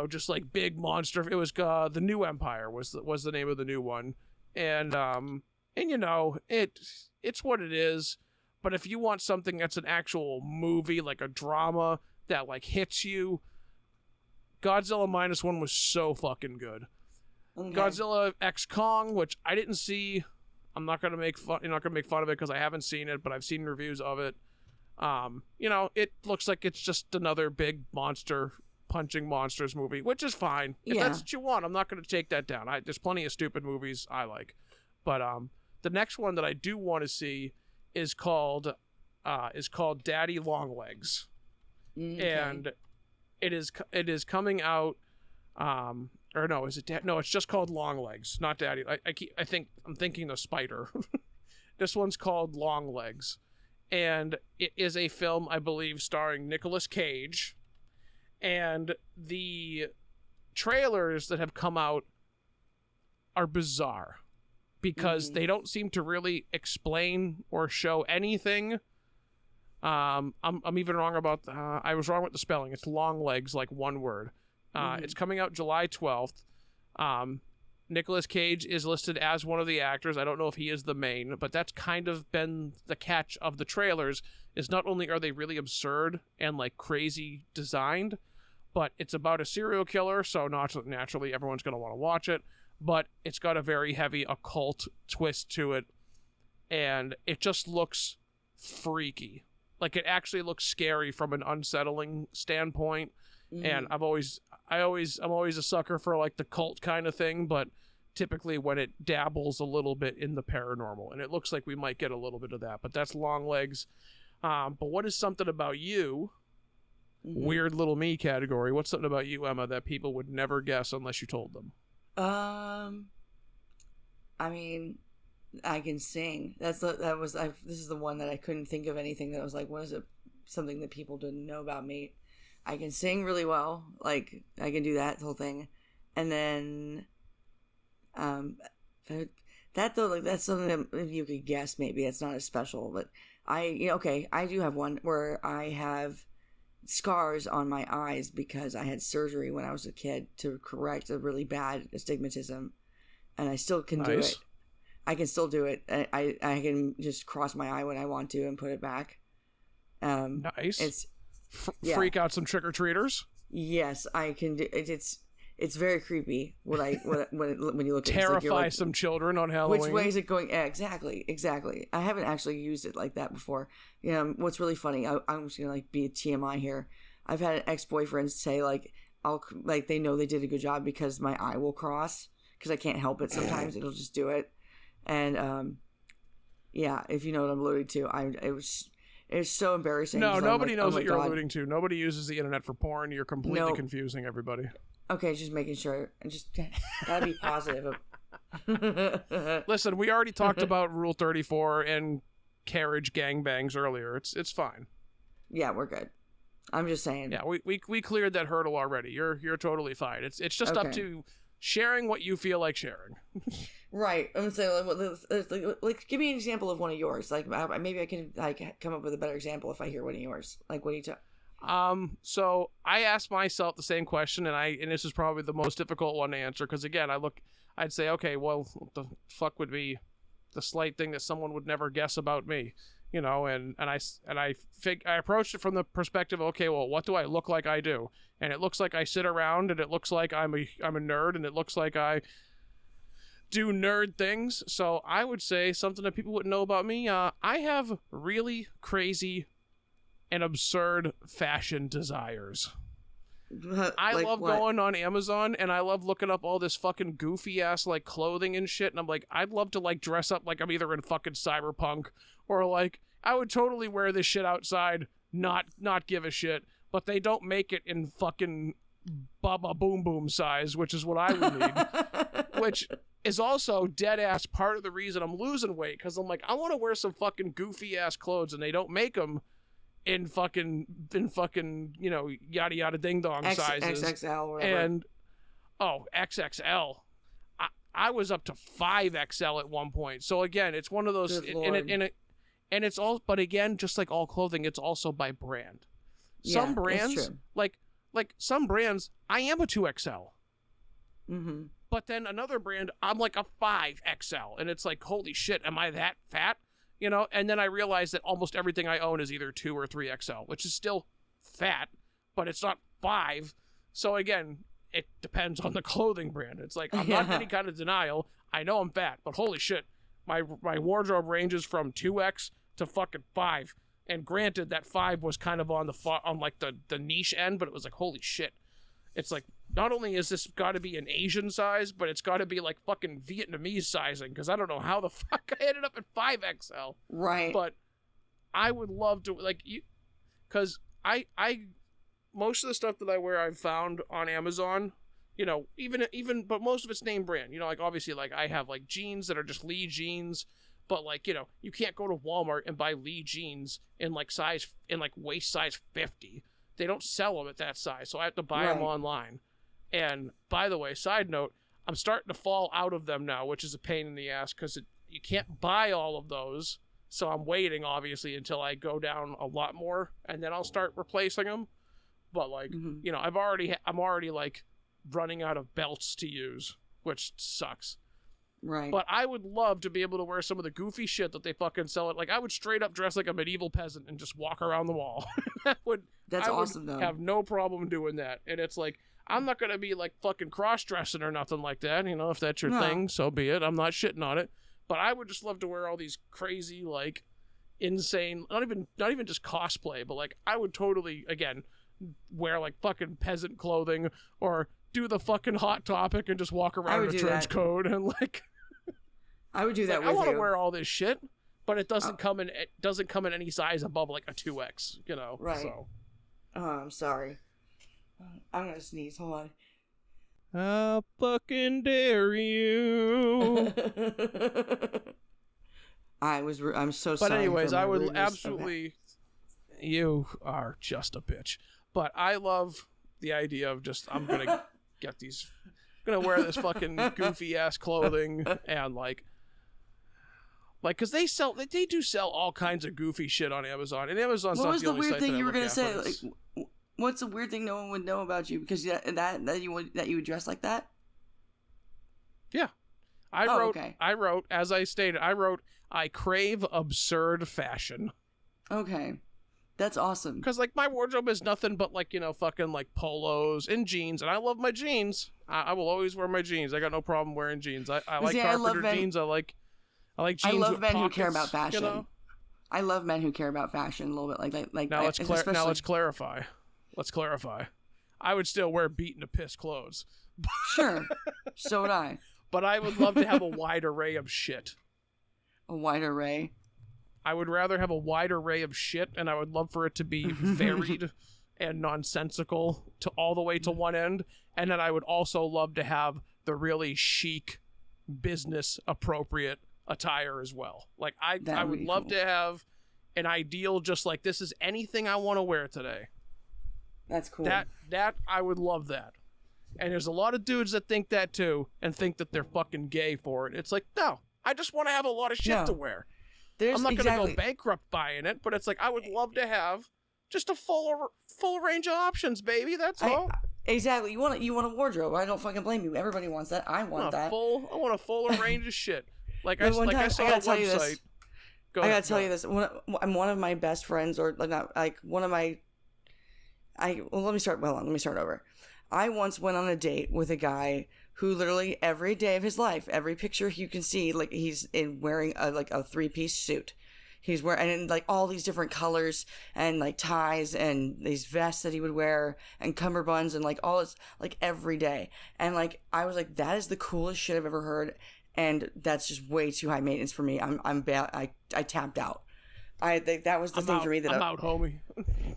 just like big monster. It was The New Empire was the name of the new one. And it's what it is. But if you want something that's an actual movie, like a drama that like hits you, Godzilla -1 was so fucking good. Okay. Godzilla X Kong, which I didn't see. I'm not gonna make fun. You're not gonna make fun of it because I haven't seen it, but I've seen reviews of it. It looks like it's just another big monster punching monsters movie, which is fine. If that's what you want, I'm not going to take that down. There's plenty of stupid movies I like, but the next one that I do want to see is called Daddy Longlegs, and it is coming out. Or no, is it? No, it's just called Longlegs, not Daddy. I'm thinking the spider. This one's called Longlegs, and it is a film, I believe, starring Nicolas Cage. And the trailers that have come out are bizarre because they don't seem to really explain or show anything. I'm even wrong about I was wrong with the spelling. It's Longlegs, like one word. It's coming out July 12th. Nicolas Cage is listed as one of the actors. I don't know if he is the main, but that's kind of been the catch of the trailers, is not only are they really absurd and like crazy designed, but it's about a serial killer, so naturally everyone's going to want to watch it, but it's got a very heavy occult twist to it, and it just looks freaky. Like, it actually looks scary from an unsettling standpoint, and I'm always a sucker for like the cult kind of thing, but typically when it dabbles a little bit in the paranormal, and it looks like we might get a little bit of that, but that's Longlegs. But what is something about you? Weird little me category. What's something about you, Emma, that people would never guess unless you told them? I mean, I can sing. This is the one that I couldn't think of anything that was like, what is it? Something that people didn't know about me. I can sing really well. Like, I can do that whole thing. And then, that's something that you could guess maybe. It's not as special, but I do have one where I have scars on my eyes because I had surgery when I was a kid to correct a really bad astigmatism, and I still can do it. I can still do it. I can just cross my eye when I want to and put it back. Nice. It's freak out some trick-or-treaters. Yes, I can do it. It's very creepy when you look at it. Terrify some children on Halloween. Which way is it going? Yeah, exactly. I haven't actually used it like that before. What's really funny, I'm just gonna be a TMI here. I've had ex-boyfriends say they know they did a good job because my eye will cross because I can't help it sometimes. It'll just do it. And if you know what I'm alluding to, it was so embarrassing. No, nobody knows what you're alluding to. Nobody uses the internet for porn. You're completely confusing everybody. Okay, just making sure. Just gotta be positive. Listen, we already talked about Rule 34 and carriage gangbangs earlier. It's fine. Yeah, we're good. I'm just saying. Yeah, we cleared that hurdle already. You're totally fine. It's just up to sharing what you feel like sharing. Right. I'm saying, give me an example of one of yours. Maybe I can come up with a better example if I hear one of yours. What do you talk? So I asked myself the same question, and this is probably the most difficult one to answer because again, I'd say, okay, well, what the fuck would be the slight thing that someone would never guess about me, and I approached it from the perspective, okay, well, what do I look like I do? And it looks like I sit around, and it looks like I'm a nerd, and it looks like I do nerd things. So I would say something that people wouldn't know about me. I have really crazy and absurd fashion desires. I love going on Amazon and I love looking up all this fucking goofy ass clothing and shit, and I'm like, I'd love to dress up like I'm either in fucking Cyberpunk or I would totally wear this shit outside, not give a shit, but they don't make it in fucking Baba Boom Boom size, which is what I would need. Which is also dead ass part of the reason I'm losing weight, because I'm like, I want to wear some fucking goofy ass clothes and they don't make them in fucking yada yada ding dong sizes. XXL or whatever. And XXL. I was up to 5XL at one point. So again, it's one of those and it's all, but again, just like all clothing, it's also by brand. Some brands like some brands I am a 2XL. Mm-hmm. But then another brand I'm like a 5XL, and it's like, holy shit, am I that fat? And then I realized that almost everything I own is either 2 or 3XL, which is still fat, but it's not 5. So again, it depends on the clothing brand. It's like, I'm not in any kind of denial. I know I'm fat, but holy shit, my wardrobe ranges from 2X to fucking 5. And granted, that 5 was kind of on the niche end, but it was like, holy shit. It's like, not only is this got to be an Asian size, but it's got to be fucking Vietnamese sizing, because I don't know how the fuck I ended up at 5XL. Right. But I would love to, because I most of the stuff that I wear I've found on Amazon, even, but most of it's name brand. Obviously, I have jeans that are just Lee jeans, but you can't go to Walmart and buy Lee jeans in waist size 50. They don't sell them at that size, so I have to buy them online. And by the way, side note, I'm starting to fall out of them now, which is a pain in the ass because you can't buy all of those. So I'm waiting, obviously, until I go down a lot more, and then I'll start replacing them. But I'm already running out of belts to use, which sucks. Right. But I would love to be able to wear some of the goofy shit that they fucking sell it. I would straight up dress like a medieval peasant and just walk around the mall. That's awesome, though. Have no problem doing that. And it's I'm not going to be fucking cross-dressing or nothing like that. If that's your thing, so be it. I'm not shitting on it. But I would just love to wear all these crazy, insane, not even just cosplay, but I would totally, again, wear fucking peasant clothing or do the fucking Hot Topic and just walk around in a trench coat and I would do that with you. I want to wear all this shit, but it doesn't come in any size above a 2X, Right. So. Oh, I'm sorry. I'm gonna sneeze. Hold on. How fucking dare you? I'm so sorry. But anyways, I would absolutely. You are just a bitch. But I love the idea of I'm gonna get these. I'm gonna wear this fucking goofy ass clothing and Like, because they do sell all kinds of goofy shit on Amazon, and Amazon's what not was the the only weird site thing that you I were look gonna at, say? but it's- Like, what's the weird thing no one would know about you because that you would dress like that? Yeah. I wrote, as I stated, I crave absurd fashion. Okay. That's awesome. Because, like, my wardrobe is nothing but, like, fucking, like, polos and jeans. And I love my jeans. I will always wear my jeans. I got no problem wearing jeans. I like carpenter jeans. I like jeans I love with men pockets, who care about fashion. You know? I love men who care about fashion a little bit. Like now, let's clarify. Let's clarify. I would still wear beaten to piss clothes. Sure. So would I. But I would love to have a wide array of shit. A wide array? I would rather have a wide array of shit, and I would love for it to be varied and nonsensical to all the way to one end. And then I would also love to have the really chic, business-appropriate attire as well. Like, I would love to have an ideal just like, this is anything I want to wear today. That's cool. That I would love that. And there's a lot of dudes that think that too, and think that they're fucking gay for it. It's like, no, I just want to have a lot of shit to wear. I'm not going to go bankrupt buying it, but it's like, I would love to have just a full range of options, baby. That's all. Exactly. You want a wardrobe. I don't fucking blame you. Everybody wants that. I want that. I want a full range of shit. Like I saw on a website. I gotta tell you this. I'm one of my best friends, or like not like one of my. Let me start over. I once went on a date with a guy who literally every day of his life, every picture you can see, like he's wearing a 3-piece suit. He's wearing and like all these different colors and like ties and these vests that he would wear and cummerbunds and like all this like every day. And like I was like, that is the coolest shit I've ever heard, and that's just way too high maintenance for me. I'm bad. I tapped out. That was the thing for me that I'm out, homie.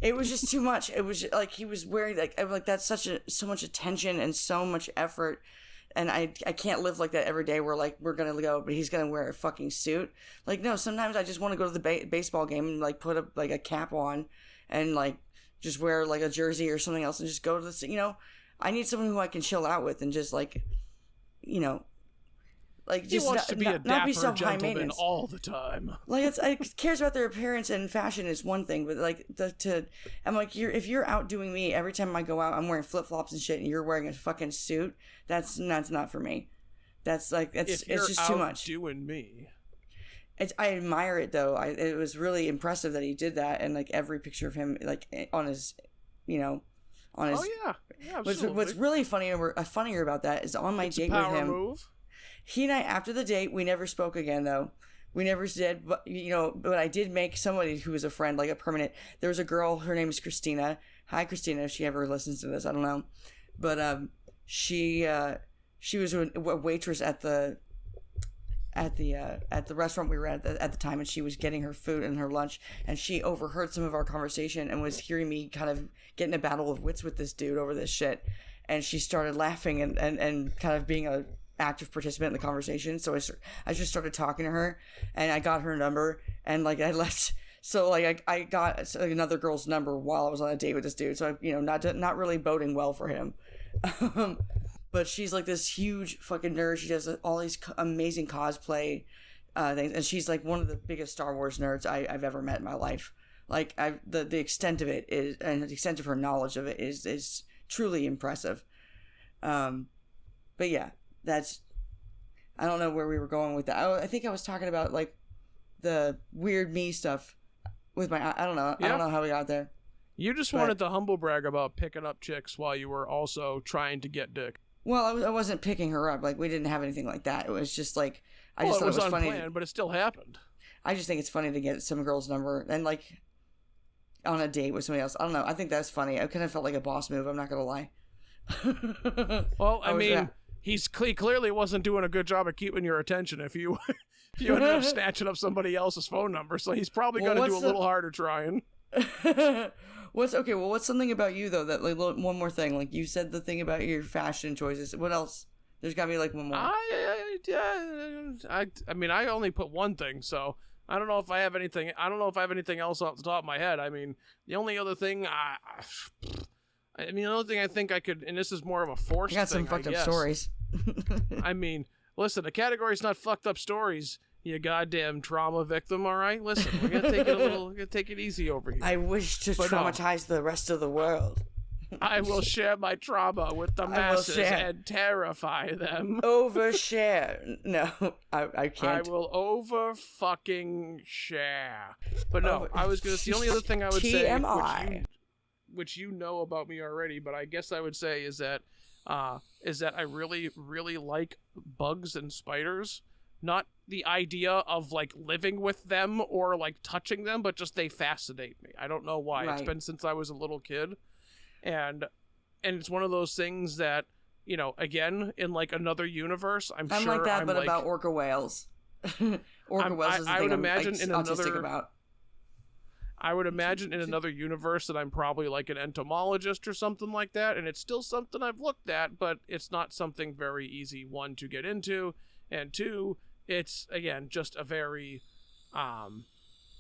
It was just too much. It was like he was wearing like that's so much attention and so much effort, and I can't live like that every day. Where like we're gonna go, but he's gonna wear a fucking suit. Like no, sometimes I just want to go to the baseball game and like put a cap on, and like just wear like a jersey or something else and just go to the I need someone who I can chill out with and just like like just not be so high maintenance all the time. Like it cares about their appearance and fashion is one thing, but like I'm like if you're outdoing me every time I go out, I'm wearing flip flops and shit, and you're wearing a fucking suit. That's not for me. That's like it's just too much. Doing me. I admire it though. It was really impressive that he did that, and like every picture of him like on his, on his. Oh yeah, absolutely. What's really funnier about that is on my date with him. Move. He and I, after the date, we never spoke again, though. We never did, but, but I did make somebody who was a friend, like a permanent. There was a girl, her name is Christina. Hi, Christina, if she ever listens to this, I don't know. But she was a waitress at the restaurant we were at the time, and she was getting her food and her lunch, and she overheard some of our conversation and was hearing me kind of get in a battle of wits with this dude over this shit. And she started laughing and kind of being a active participant in the conversation. So I just started talking to her, and I got her number, and like I got another girl's number while I was on a date with this dude. So not really boding well for him. But she's like this huge fucking nerd. She does all these amazing cosplay things, and she's like one of the biggest Star Wars nerds I've ever met in my life. Like the extent of it is, and the extent of her knowledge of it is truly impressive. But yeah. I don't know where we were going with that. I think I was talking about like the weird me stuff with I don't know. Yeah. I don't know how we got there. You just wanted to humble brag about picking up chicks while you were also trying to get dick. Well, I wasn't picking her up. Like we didn't have anything like that. It was just like I just thought it was unplanned, funny. But it still happened. I just think it's funny to get some girl's number and like on a date with somebody else. I don't know. I think that's funny. I kind of felt like a boss move. I'm not gonna lie. Well, I mean. He clearly wasn't doing a good job of keeping your attention if you ended up snatching up somebody else's phone number. So he's probably going to do a little harder trying. What's something about you though that like one more thing? Like you said the thing about your fashion choices. What else? There's got to be like one more. I mean, I only put one thing, so I don't know if I have anything. I don't know if I have anything else off the top of my head. I mean, the only other thing the only thing I think I could, and this is more of a forced thing, I got some fucked up stories. I mean, listen, the category's not fucked up stories. You goddamn trauma victim, all right? Listen, we're gonna take it easy over here. I wish to traumatize the rest of the world. I will share my trauma with the masses and terrify them. Overshare. No, I can't. I will over fucking share. But no, I was gonna. The only other thing I would say, which you know about me already, but I guess I would say is that I really, really like bugs and spiders. Not the idea of like living with them or like touching them, but just they fascinate me. I don't know why. Right. It's been since I was a little kid. And it's one of those things that, you know, again, in like another universe, I'm sure like that, but like, about orca whales. Whales is the thing I'm autistic about. I would imagine in another universe that I'm probably like an entomologist or something like that, and it's still something I've looked at, but it's not something very easy, one, to get into, and two, it's, again, just a very,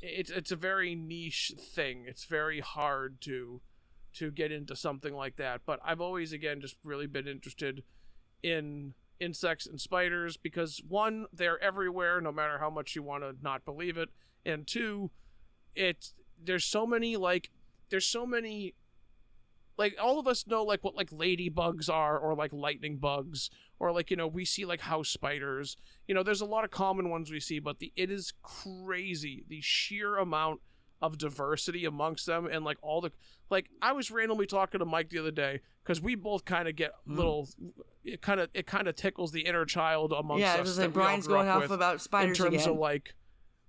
it's a very niche thing. It's very hard to get into something like that. But I've always, again, just really been interested in insects and spiders because, one, they're everywhere, no matter how much you want to not believe it. And two, there's so many, all of us know, like, what, like, ladybugs are, or, like, lightning bugs, or, like, you know, we see, like, house spiders. You know, there's a lot of common ones we see, but it is crazy, the sheer amount of diversity amongst them, and, like, all the, like, I was randomly talking to Mike the other day, because we both kind of get little, it kind of tickles the inner child amongst us. Yeah, it was like Brian's going off about spiders in terms again. of, like,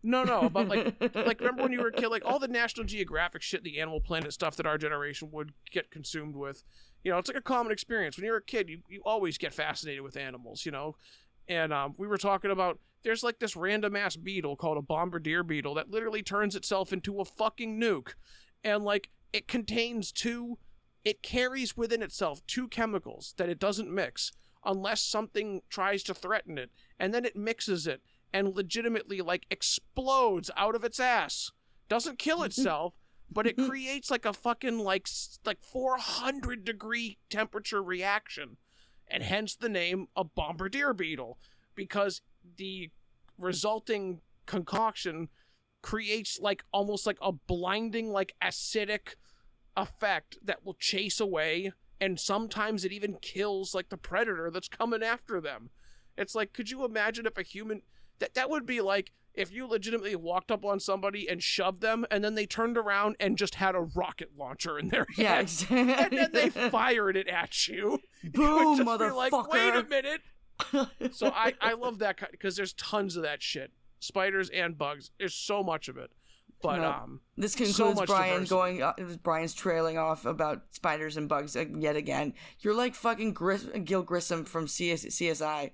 no, but like remember when you were a kid, like all the National Geographic shit, the Animal Planet stuff that our generation would get consumed with, you know, it's like a common experience. When you're a kid, you always get fascinated with animals, you know, and we were talking about, there's like this random ass beetle called a bombardier beetle that literally turns itself into a fucking nuke, and like it carries within itself two chemicals that it doesn't mix unless something tries to threaten it, and then it mixes it and legitimately, like, explodes out of its ass. Doesn't kill itself, but it creates, like, a fucking, like 400-degree temperature reaction. And hence the name a bombardier beetle. Because the resulting concoction creates, like, almost like a blinding, like, acidic effect that will chase away. And sometimes it even kills, like, the predator that's coming after them. It's like, could you imagine if a human... That would be like if you legitimately walked up on somebody and shoved them, and then they turned around and just had a rocket launcher in their hand. Yeah, exactly. And then they fired it at you. Boom, you motherfucker. Like, wait a minute. So I love that kind, because there's tons of that shit. Spiders and bugs. There's so much of it. But this concludes Brian's trailing off about spiders and bugs yet again. You're like fucking Gil Grissom from CSI.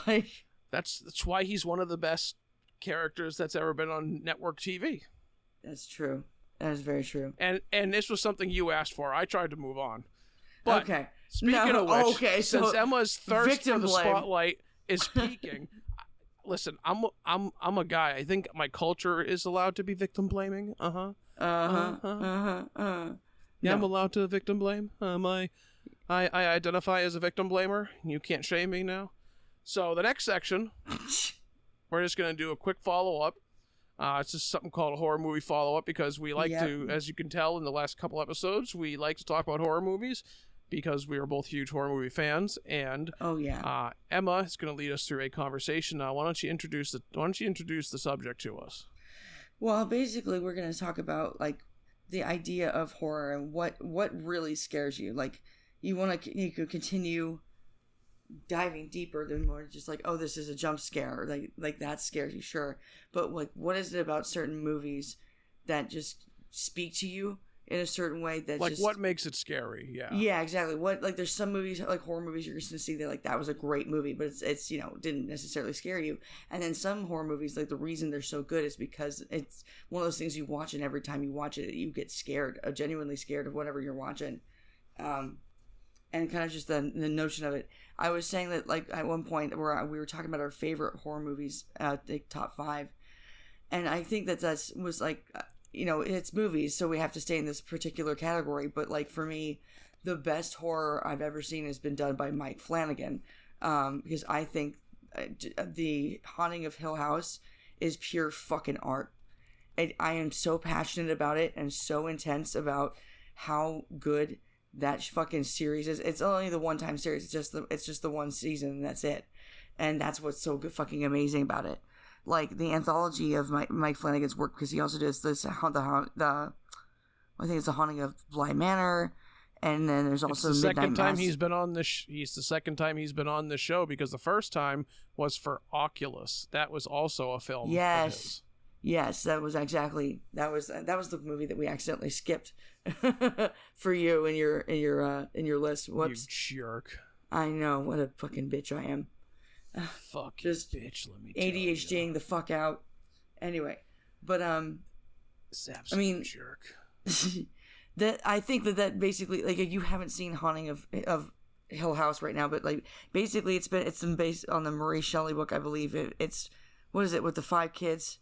Like, that's why he's one of the best characters that's ever been on network TV. That's true. That is very true. And this was something you asked for. I tried to move on. But okay. Speaking of which, so since Emma's thirst for the spotlight is peaking, listen, I'm a guy. I think my culture is allowed to be victim blaming. Yeah, I'm allowed to victim blame. I identify as a victim blamer. You can't shame me now. So the next section, we're just going to do a quick follow-up. It's just something called a horror movie follow-up, because we like to, as you can tell in the last couple episodes, we like to talk about horror movies because we are both huge horror movie fans. And Emma is going to lead us through a conversation now. Why don't you introduce the subject to us? Well, basically, we're going to talk about like the idea of horror and what really scares you. Like, you could continue diving deeper than more just like, oh, this is a jump scare, like that scares you, sure, but like, what is it about certain movies that just speak to you in a certain way that like, just, what makes it scary? Yeah, exactly. What, like, there's some movies, like horror movies, you're just gonna see that like that was a great movie, but it's you know, didn't necessarily scare you. And then some horror movies, like, the reason they're so good is because it's one of those things you watch, and every time you watch it, you get scared, genuinely scared of whatever you're watching. And kind of just the notion of it. I was saying that, like, at one point where we were talking about our favorite horror movies, the top 5, and I think that was like, you know, it's movies, so we have to stay in this particular category. But like, for me, the best horror I've ever seen has been done by Mike Flanagan, because I think the Haunting of Hill House is pure fucking art. I am so passionate about it and so intense about how good that fucking series is. It's only the one-time series. It's just the one season and that's it. And that's what's so good, fucking amazing about it. Like the anthology of Mike Flanagan's work, because he also does this I think it's the Haunting of Bly Manor, and then there's also it's the Midnight second time Mass. he's been on this. He's the second time he's been on the show, because the first time was for Oculus. That was also a film. Yes. Yes, that was the movie that we accidentally skipped for you in your list. Whoops. You jerk. I know, what a fucking bitch I am. Fuck just bitch, let me tell you. ADHDing the fuck out. Anyway, but I mean, jerk. That I think that basically, like, you haven't seen Haunting of Hill House right now, but like basically it's been based on the Murray Shelley book, I believe. It's what is it with the 5 kids?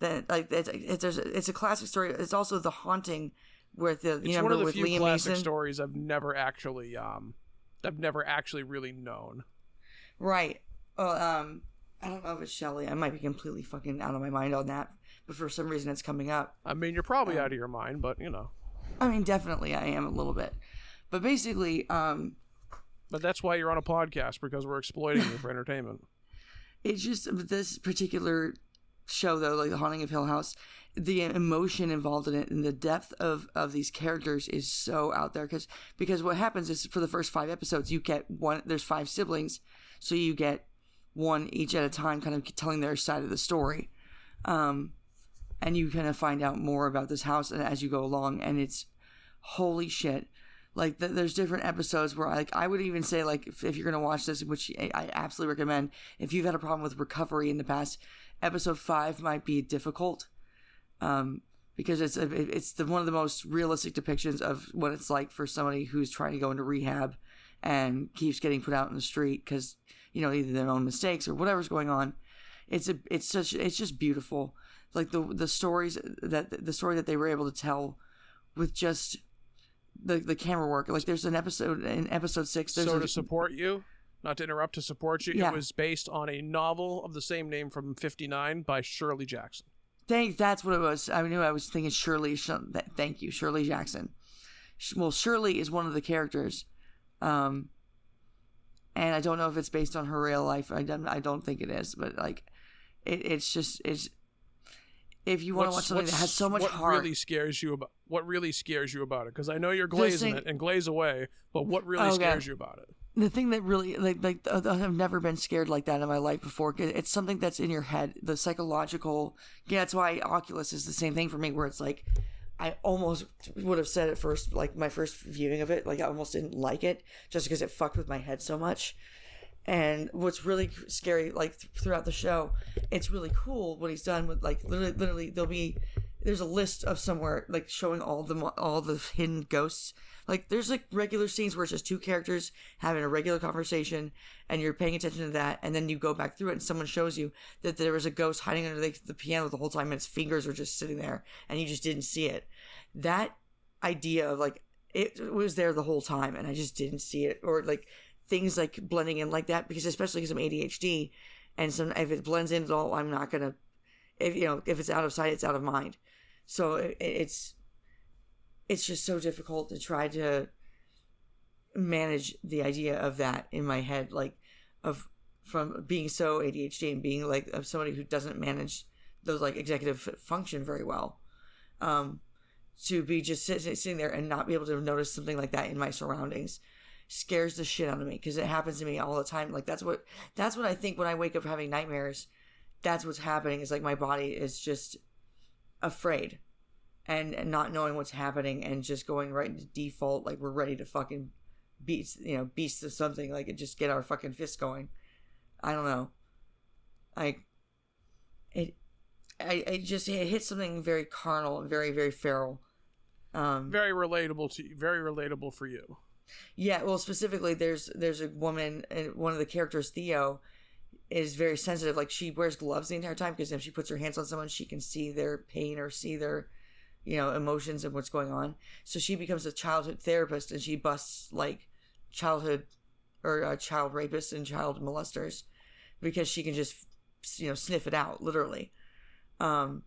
That like it's a classic story. It's also The Haunting with the it's one of the with few Liam classic Neeson. stories I've never actually really known. Right. Well, I don't know if it's Shelley. I might be completely fucking out of my mind on that, but for some reason it's coming up. I mean, you're probably out of your mind, but I mean, definitely I am a little bit, but basically, But that's why you're on a podcast, because we're exploiting you for entertainment. It's just this particular show, though, like The Haunting of Hill House, the emotion involved in it and the depth of these characters is so out there. Because what happens is, for the first 5 episodes, you get one. There's 5 siblings, so you get one each at a time, kind of telling their side of the story, and you kind of find out more about this house as you go along. And it's holy shit. Like, there's different episodes where, I would even say, like, if you're going to watch this, which I absolutely recommend, if you've had a problem with recovery in the past, episode 5 might be difficult, because it's one of the most realistic depictions of what it's like for somebody who's trying to go into rehab and keeps getting put out in the street because, either their own mistakes or whatever's going on. It's just beautiful. Like, the story that they were able to tell with just the camera work. Like, there's an episode in episode 6. To support you, not to interrupt, to support you, yeah. It was based on a novel of the same name from 1959 by Shirley Jackson. That's what it was. I knew I was thinking Shirley. Thank you, Shirley Jackson. Well, Shirley is one of the characters, and I don't know if it's based on her real life. I don't think it is, but like, it's if you want to watch something that has so much heart. What really scares you about it? Because I know you're glazing it and glaze away, but what really scares you about it? The thing that really, I've never been scared like that in my life before. It's something that's in your head, the psychological. Yeah, that's why Oculus is the same thing for me, where it's like, I almost would have said at first, like my first viewing of it, like I almost didn't like it just because it fucked with my head so much. And what's really scary, like throughout the show, it's really cool what he's done with, like, literally there's a list of somewhere, like, showing all the hidden ghosts. Like, there's like regular scenes where it's just 2 characters having a regular conversation and you're paying attention to that, and then you go back through it and someone shows you that there was a ghost hiding under the piano the whole time and its fingers were just sitting there and you just didn't see it. That idea of, like, it was there the whole time and I just didn't see it, or like things like blending in like that, because especially because I'm ADHD, and if it blends in at all, I'm not gonna, if it's out of sight, it's out of mind. So it's just so difficult to try to manage the idea of that in my head, like, from being so ADHD and being like of somebody who doesn't manage those, like, executive function very well, to be just sitting there and not be able to notice something like that in my surroundings scares the shit out of me, because it happens to me all the time. Like, that's what I think when I wake up having nightmares. That's what's happening, is like my body is just afraid and not knowing what's happening and just going right into default, like we're ready to fucking beast of something, like, and just get our fucking fists going. I don't know. It hits something very carnal and very, very feral. Very relatable for you. Yeah, well, specifically, there's a woman, and one of the characters, Theo, is very sensitive. Like, she wears gloves the entire time, because if she puts her hands on someone, she can see their pain or see their, emotions and what's going on. So she becomes a childhood therapist, and she busts, like, child rapists and child molesters, because she can just, sniff it out, literally. And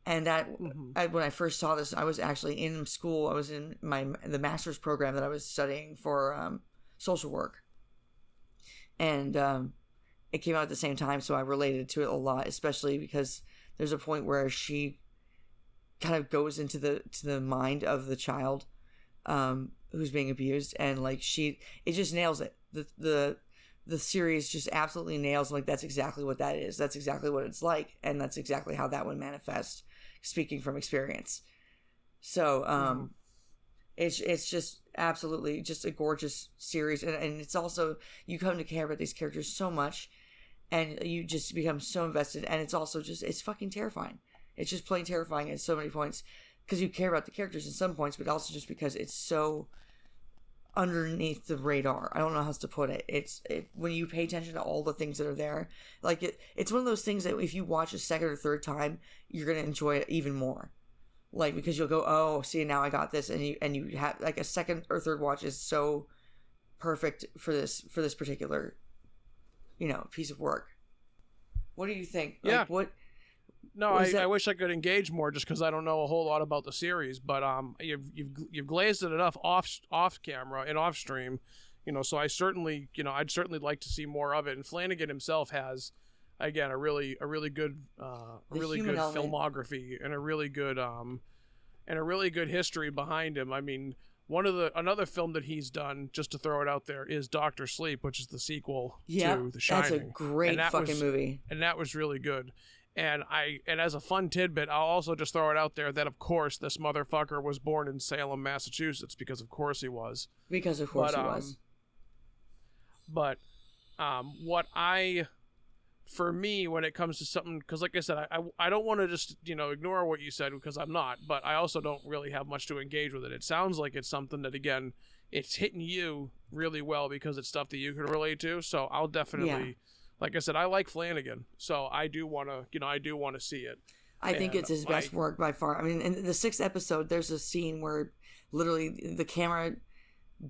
that, when I first saw this, I was actually in school. I was in the master's program that I was studying for social work. And it came out at the same time, so I related to it a lot, especially because there's a point where she kind of goes into the mind of the child who's being abused, and like it just nails it. The series just absolutely nails, like, that's exactly what that is. That's exactly what it's like, and that's exactly how that would manifest, speaking from experience. So it's just absolutely just a gorgeous series, and it's also, you come to care about these characters so much, and you just become so invested, and it's also just, it's fucking terrifying. It's just plain terrifying at so many points, because you care about the characters in some points, but also just because it's so underneath the radar. I don't know how else to put it. It's when you pay attention to all the things that are there, like it's one of those things that if you watch a second or third time, you're gonna enjoy it even more, like, because you'll go, oh, see, now I got this, and you have, like, a second or third watch is so perfect for this particular piece of work. What do you think? Yeah. Like, what? No, I wish I could engage more, just because I don't know a whole lot about the series. But you've glazed it enough off camera and off stream, So I certainly, I'd certainly like to see more of it. And Flanagan himself has, again, a really good filmography and a really good history behind him. I mean, another film that he's done, just to throw it out there, is Dr. Sleep, which is the sequel to The Shining. That's a great fucking movie. And that was really good. And as a fun tidbit, I'll also just throw it out there that, of course, this motherfucker was born in Salem, Massachusetts, because of course he was. Because of course he was. But for me, when it comes to something, because like I said, I don't want to just, ignore what you said, because I'm not, but I also don't really have much to engage with it. It sounds like it's something that, again, it's hitting you really well because it's stuff that you can relate to. So I'll definitely, like I said, I like Flanagan, so I do want to see it. I think it's his best work by far. I mean, in the 6th episode, there's a scene where literally the camera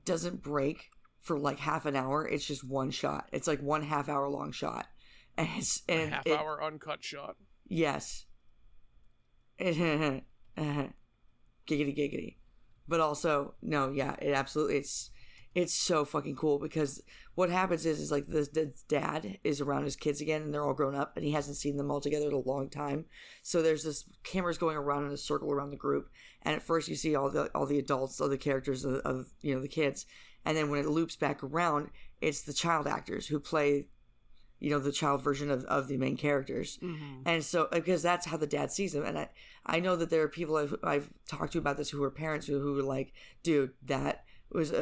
doesn't break for like half an hour. It's just one shot. It's like 1.5 hour long shot. And it's a half-hour uncut shot. Yes. Giggity, giggity. But also, no, yeah, it absolutely, it's so fucking cool, because what happens is like the dad is around his kids again, and they're all grown up, and he hasn't seen them all together in a long time. So there's this cameras going around in a circle around the group, and at first you see all the adults, all the characters of the kids, and then when it loops back around, it's the child actors who play the child version of the main characters. Mm-hmm. And so, because that's how the dad sees them. And I know that there are people I've talked to about this who are parents who are like, dude, that was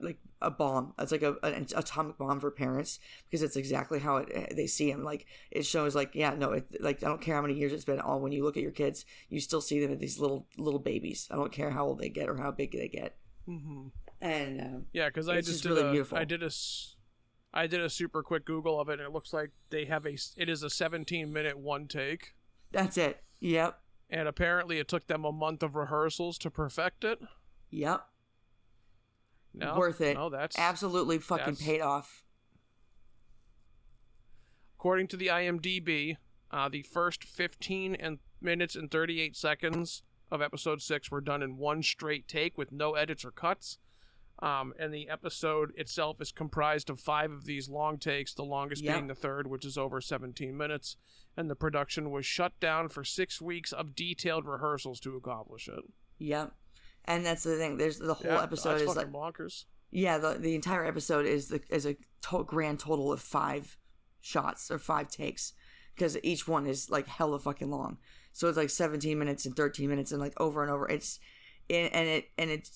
like a bomb. It's like an atomic bomb for parents, because it's exactly how they see him. Like, it shows like, yeah, no, like, I don't care how many years it's been. When you look at your kids, you still see them as these little babies. I don't care how old they get or how big they get. Mm-hmm. And yeah, because I did a super quick Google of it, and it looks like it is a 17-minute one take. That's it. Yep. And apparently it took them a month of rehearsals to perfect it. Yep. No, worth it. No, that's absolutely fucking paid off. According to the IMDb, the first 15 minutes and 38 seconds of episode 6 were done in one straight take with no edits or cuts. And the episode itself is comprised of 5 of these long takes, the longest being the third, which is over 17 minutes. And the production was shut down for 6 weeks of detailed rehearsals to accomplish it. Yep. And that's the thing. There's the whole episode is like bonkers. Yeah, the entire episode is a grand total of 5 shots or 5 takes, because each one is like hella fucking long. So it's like 17 minutes and 13 minutes and like over and over. It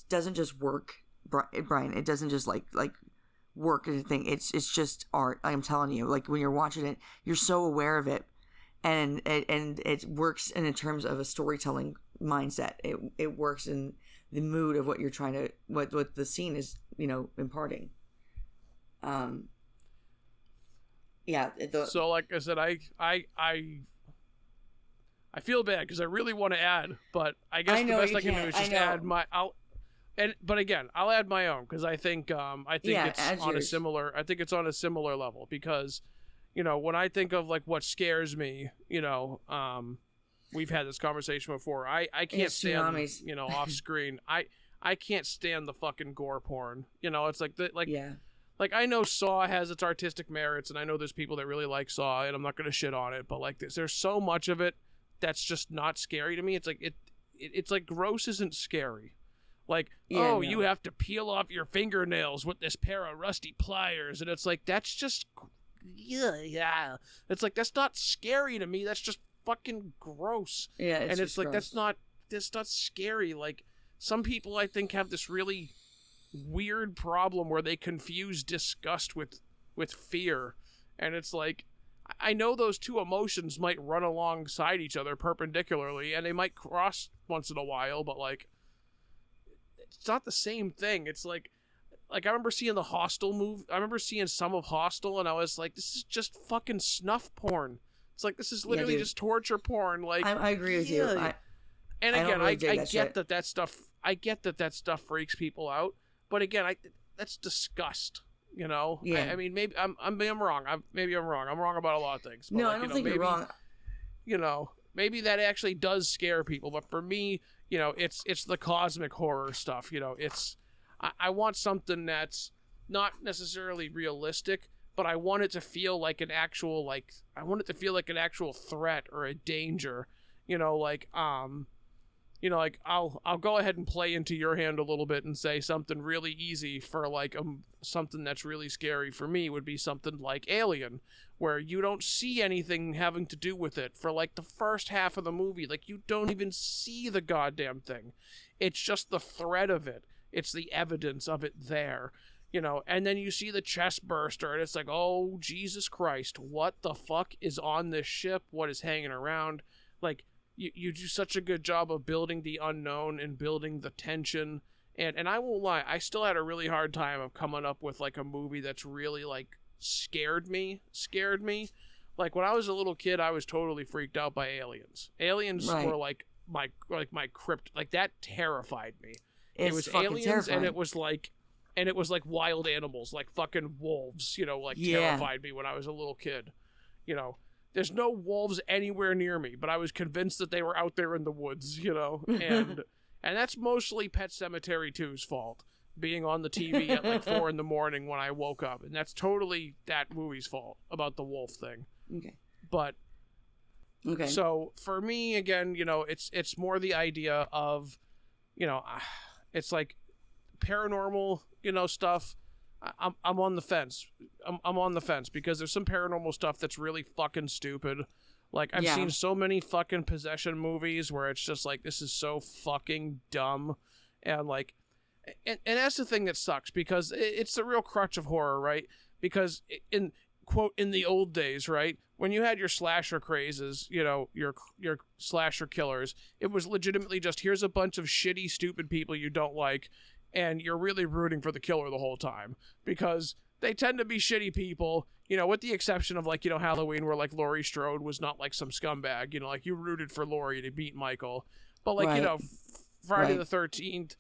doesn't just work, Brian. It doesn't just like work anything. It's just art. I'm telling you. Like, when you're watching it, you're so aware of it, and it works in terms of a storytelling mindset. It works in the mood of what you're trying to what the scene is imparting. Yeah. So like I said, I feel bad because I really want to add, but I guess the best I can do is just add my. But again, I'll add my own, because I think it's on a similar level, because when I think of like what scares me, we've had this conversation before. I can't stand, off screen. I can't stand the fucking gore porn. It's like like I know Saw has its artistic merits, and I know there's people that really like Saw, and I'm not gonna shit on it, but like there's so much of it that's just not scary to me. It's like it's like gross isn't scary. Like, you have to peel off your fingernails with this pair of rusty pliers, and it's like that's just yeah. It's like that's not scary to me. That's just fucking gross. Yeah, and it's like gross. that's not scary. Like some people I think have this really weird problem where they confuse disgust with fear, and it's like I know those two emotions might run alongside each other perpendicularly, and they might cross once in a while, but like it's not the same thing. It's like I remember seeing the Hostel movie. I remember seeing some of Hostel, and I was like, this is just fucking snuff porn. It's like this is literally just torture porn. Like I agree with you. I get that stuff. I get that stuff freaks people out. But again, that's disgust, Yeah. I mean, maybe I'm wrong. Maybe I'm wrong. I'm wrong about a lot of things. But no, I don't think you're wrong. Maybe that actually does scare people. But for me, it's the cosmic horror stuff. I want something that's not necessarily realistic, but I want it to feel like an actual threat or a danger. I'll go ahead and play into your hand a little bit and say something really easy for like something that's really scary for me would be something like Alien, where you don't see anything having to do with it for like the first half of the movie. Like you don't even see the goddamn thing. It's just the threat of it. It's the evidence of it there, and then you see the chest burster and it's like, oh, Jesus Christ, what the fuck is on this ship? What is hanging around? Like, You do such a good job of building the unknown and building the tension. And I won't lie, I still had a really hard time of coming up with like a movie that's really like scared me. Like when I was a little kid, I was totally freaked out by aliens. Aliens were like my crypt. Like that terrified me. It was aliens terrifying. and it was like wild animals, like fucking wolves, terrified me when I was a little kid. There's no wolves anywhere near me, but I was convinced that they were out there in the woods, and that's mostly Pet Sematary 2's fault, being on the TV at like 4 a.m. when I woke up, and that's totally that movie's fault about the wolf thing. Okay. But so for me, again, it's more the idea of, it's like paranormal, stuff. I'm on the fence. I'm on the fence because there's some paranormal stuff that's really fucking stupid. Like I've seen so many fucking possession movies where it's just like this is so fucking dumb, and like, and that's the thing that sucks because it's the real crutch of horror, right? Because in the old days, right, when you had your slasher crazes, your slasher killers, it was legitimately just here's a bunch of shitty, stupid people you don't like. And you're really rooting for the killer the whole time because they tend to be shitty people, with the exception of like, Halloween where like Laurie Strode was not like some scumbag, like you rooted for Laurie to beat Michael. But like, Friday the 13th,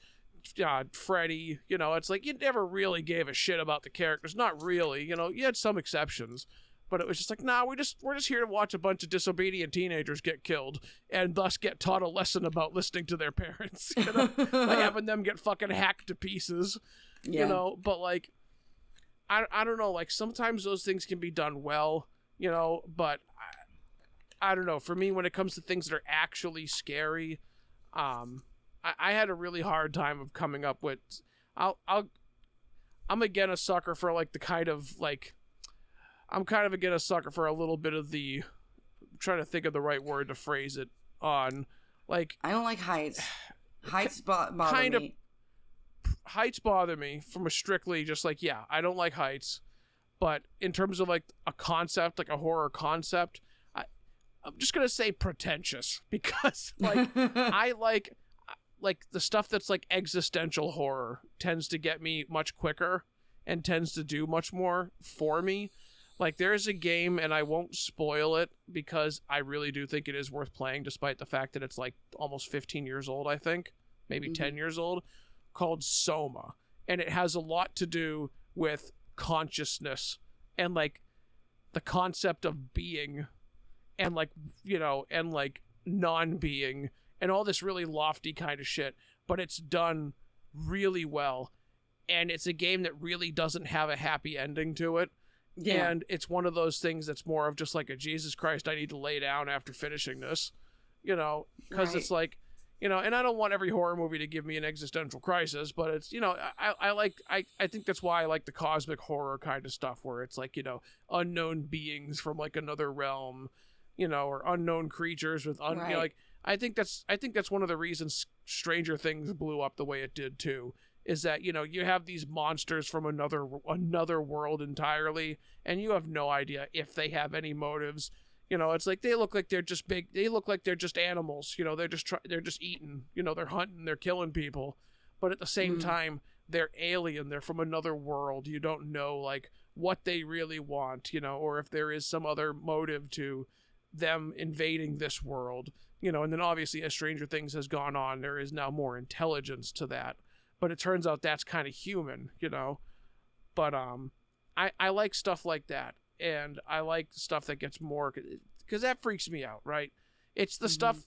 Freddy, it's like you never really gave a shit about the characters. Not really, you had some exceptions. But it was just like, nah, we're just here to watch a bunch of disobedient teenagers get killed and thus get taught a lesson about listening to their parents, by having them get fucking hacked to pieces, But like, I don't know, like sometimes those things can be done well, but I don't know. For me, when it comes to things that are actually scary, I had a really hard time of coming up with. I'm again a sucker for like the kind of like. I'm kind of again a sucker for a little bit of the. I'm trying to think of the right word to phrase it on, like. I don't like heights. Heights bother me. Heights bother me from a strictly just like I don't like heights, but in terms of like a concept, like a horror concept, I'm just gonna say pretentious because like I like the stuff that's like existential horror tends to get me much quicker and tends to do much more for me. Like, there's a game, and I won't spoil it because I really do think it is worth playing, despite the fact that it's, like, almost 15 years old, I think. Maybe 10 years old, called Soma. And it has a lot to do with consciousness and, like, the concept of being and like, you know, and like non-being and all this really lofty kind of shit, but it's done really well. And it's a game that really doesn't have a happy ending to it. Yeah. And it's one of those things that's more of just like a Jesus Christ, I need to lay down after finishing this, you know, because It's like, you know, and I don't want every horror movie to give me an existential crisis, but it's, you know, I think that's why I like the cosmic horror kind of stuff where it's like, you know, unknown beings from like another realm, you know, or unknown creatures with, you know, like, I think that's one of the reasons Stranger Things blew up the way it did too, is that, you know, you have these monsters from another world entirely, and you have no idea if they have any motives. You know, it's like they look like they're just big. They look like they're just animals. You know, they're just eating. You know, they're hunting. They're killing people. But at the same time, they're alien. They're from another world. You don't know like what they really want. You know, or if there is some other motive to them invading this world. You know, and then obviously as Stranger Things has gone on, there is now more intelligence to that. But it turns out that's kind of human. You know, but I like stuff like that. And I like stuff that gets more, because that freaks me out, right? It's the stuff.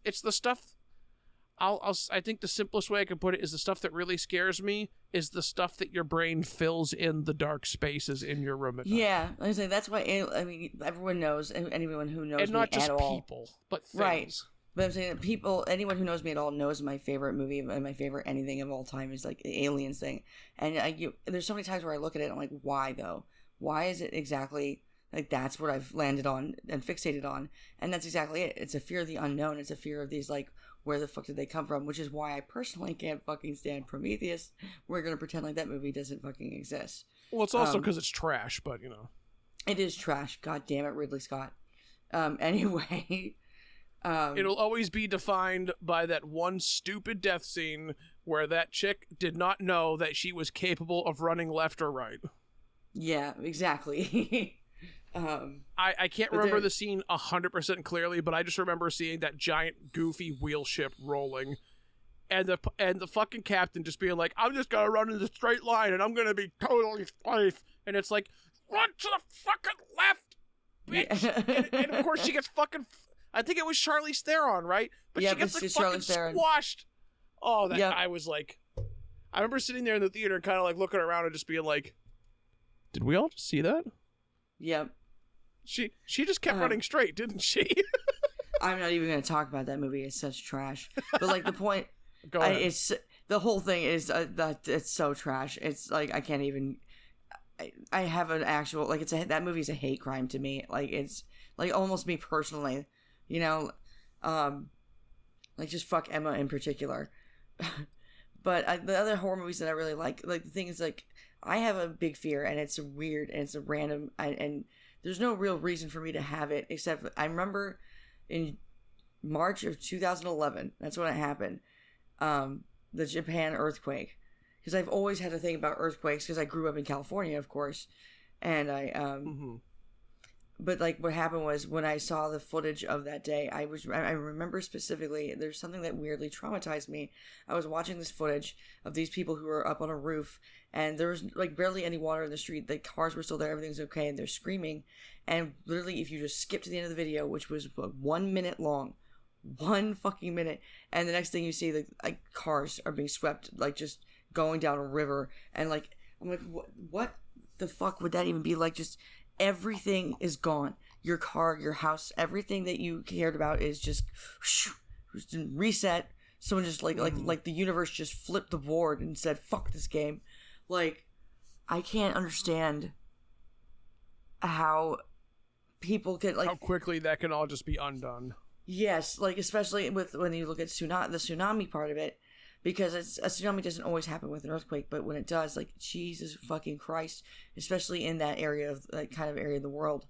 I think the simplest way I can put it is the stuff that really scares me is the stuff that your brain fills in the dark spaces in your room at night. Yeah, I say that's why. I mean, everyone knows, anyone who knows and not me just at all, people, but things. Right. But I'm saying people, anyone who knows me at all knows my favorite movie and my favorite anything of all time is like the Aliens thing. And there's so many times where I look at it and I'm like, why though? Why is it exactly? Like, that's what I've landed on and fixated on. And that's exactly it. It's a fear of the unknown. It's a fear of these, like, where the fuck did they come from? Which is why I personally can't fucking stand Prometheus. We're going to pretend like that movie doesn't fucking exist. Well, it's also because it's trash, but, you know. It is trash. God damn it, Ridley Scott. Anyway. It'll always be defined by that one stupid death scene where that chick did not know that she was capable of running left or right. Yeah, exactly. I can't remember the scene 100% clearly, but I just remember seeing that giant goofy wheel ship rolling, and the fucking captain just being like, "I'm just gonna run in the straight line, and I'm gonna be totally safe." And it's like, "Run to the fucking left, bitch!" Yeah. and of course she gets fucking. I think it was Charlize Theron, right? But yeah, she gets like fucking squashed. Oh, that I was like, I remember sitting there in the theater, and kind of like looking around and just being like, "Did we all just see that?" Yep. She just kept running straight, didn't she? I'm not even going to talk about that movie. It's such trash. But like the point, Go ahead. It's the whole thing is that it's so trash. It's like I can't even. I have an actual like that movie's a hate crime to me. Like it's like almost me personally, you know, like just fuck Emma in particular. But the other horror movies that I really like the thing is like I have a big fear and it's weird and it's a random and there's no real reason for me to have it except I remember in March of 2011, that's when it happened, the Japan earthquake, because I've always had a thing about earthquakes because I grew up in California, of course, and but like what happened was when I saw the footage of that day, I remember specifically there's something that weirdly traumatized me. I was watching this footage of these people who were up on a roof and there was like barely any water in the street. The cars were still there, everything's okay, and they're screaming. And literally if you just skip to the end of the video, which was 1 minute long, 1 fucking minute, and the next thing you see, like cars are being swept, like just going down a river, and like I'm like, what the fuck would that even be like? Just everything is gone. Your car, your house, everything that you cared about is just reset. Someone just like the universe just flipped the board and said, "Fuck this game." Like, I can't understand how people could like how quickly that can all just be undone. Yes, like especially with when you look at the tsunami part of it. Because a tsunami doesn't always happen with an earthquake, but when it does, like, Jesus fucking Christ, especially in that area of, like, kind of area of the world.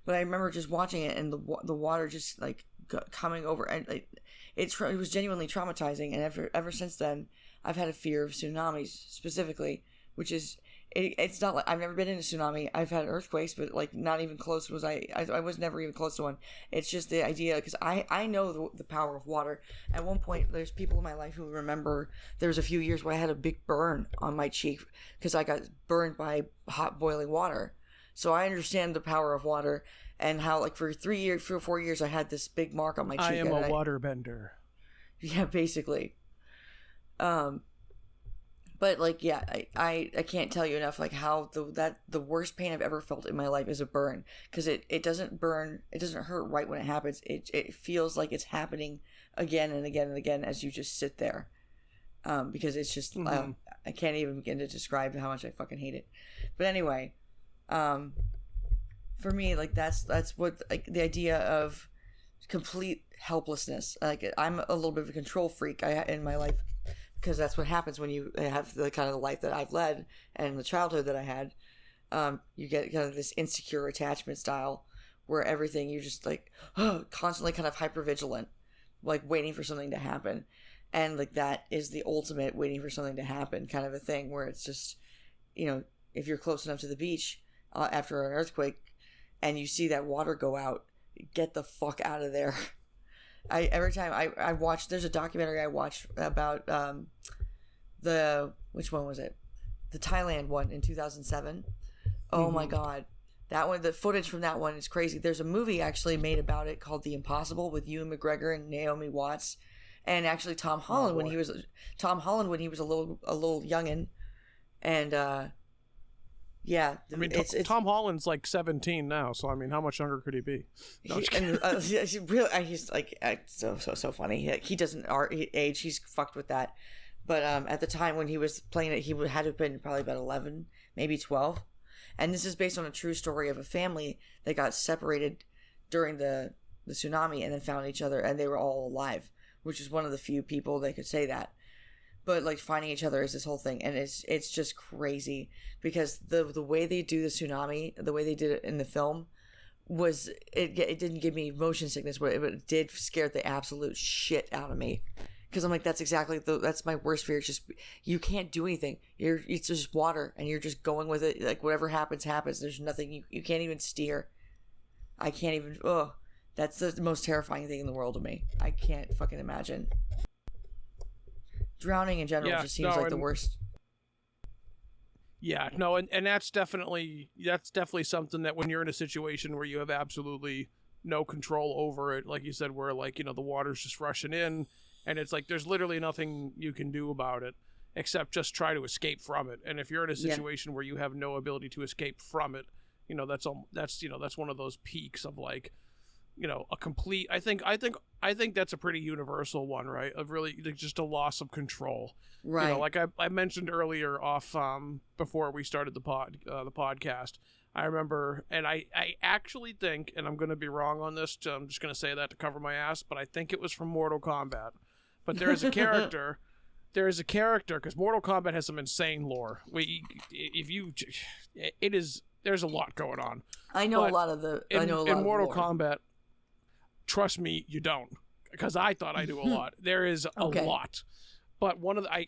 But I remember just watching it and the water just, like, coming over, and like, it was genuinely traumatizing, and ever since then, I've had a fear of tsunamis, specifically, which is, it's not like, I've never been in a tsunami, I've had earthquakes, but, like, not even close was I was never even close to one. It's just the idea, because I know the power of water. At one point, there's people in my life who remember there was a few years where I had a big burn on my cheek, because I got burned by hot boiling water. So I understand the power of water and how, like, for 3 or 4 years, I had this big mark on my cheek. I am a waterbender. Yeah, basically. But, like, yeah, I can't tell you enough, like, how the worst pain I've ever felt in my life is a burn. Because it doesn't burn, it doesn't hurt right when it happens. It feels like it's happening again and again and again as you just sit there. Because it's just, I can't even begin to describe how much I fucking hate it. But anyway, for me, like, that's what, like, the idea of complete helplessness. Like, I'm a little bit of a control freak in my life, because that's what happens when you have the kind of the life that I've led and the childhood that I had. You get kind of this insecure attachment style where everything, you're just like, constantly kind of hypervigilant, like waiting for something to happen. And, like, that is the ultimate waiting for something to happen kind of a thing, where it's just, you know, if you're close enough to the beach after an earthquake and you see that water go out, get the fuck out of there. Every time I watch, there's a documentary I watched about which one was it? The Thailand one in 2007. Oh my god. That one, the footage from that one is crazy. There's a movie actually made about it called The Impossible with Ewan McGregor and Naomi Watts. And actually Tom Holland when he was a little youngin'. And yeah, I mean, it's Tom Holland's like 17 now, so I mean, how much younger could he be? No, he's like so funny. He doesn't age. He's fucked with that. But at the time when he was playing it, he had to have been probably about 11, maybe 12. And this is based on a true story of a family that got separated during the tsunami and then found each other, and they were all alive, which is one of the few people that could say that. But, like, finding each other is this whole thing, and it's just crazy, because the way they do the tsunami, the way they did it in the film, was it didn't give me motion sickness, but it did scare the absolute shit out of me, because I'm like, that's exactly that's my worst fear. It's just, you can't do anything. It's just water, and you're just going with it. Like, whatever happens. There's nothing, you can't even steer. I can't even. That's the most terrifying thing in the world to me. I can't fucking imagine. Drowning in general just seems like the worst. Yeah, no, and that's definitely something that when you're in a situation where you have absolutely no control over it, like you said, where, like, you know, the water's just rushing in, and it's like there's literally nothing you can do about it except just try to escape from it. And if you're in a situation where you have no ability to escape from it, you know, that's one of those peaks of, like, you know, a complete, I think that's a pretty universal one, right? Of really, like, just a loss of control. Right. You know, like I mentioned earlier off, before we started the podcast, I remember, and I actually think, and I'm going to be wrong on this, I'm just going to say that to cover my ass, but I think it was from Mortal Kombat. But there is a character, because Mortal Kombat has some insane lore. There's a lot going on. I know a lot of the, in Mortal Kombat, trust me, you don't, because I thought I knew a lot. There is a lot, but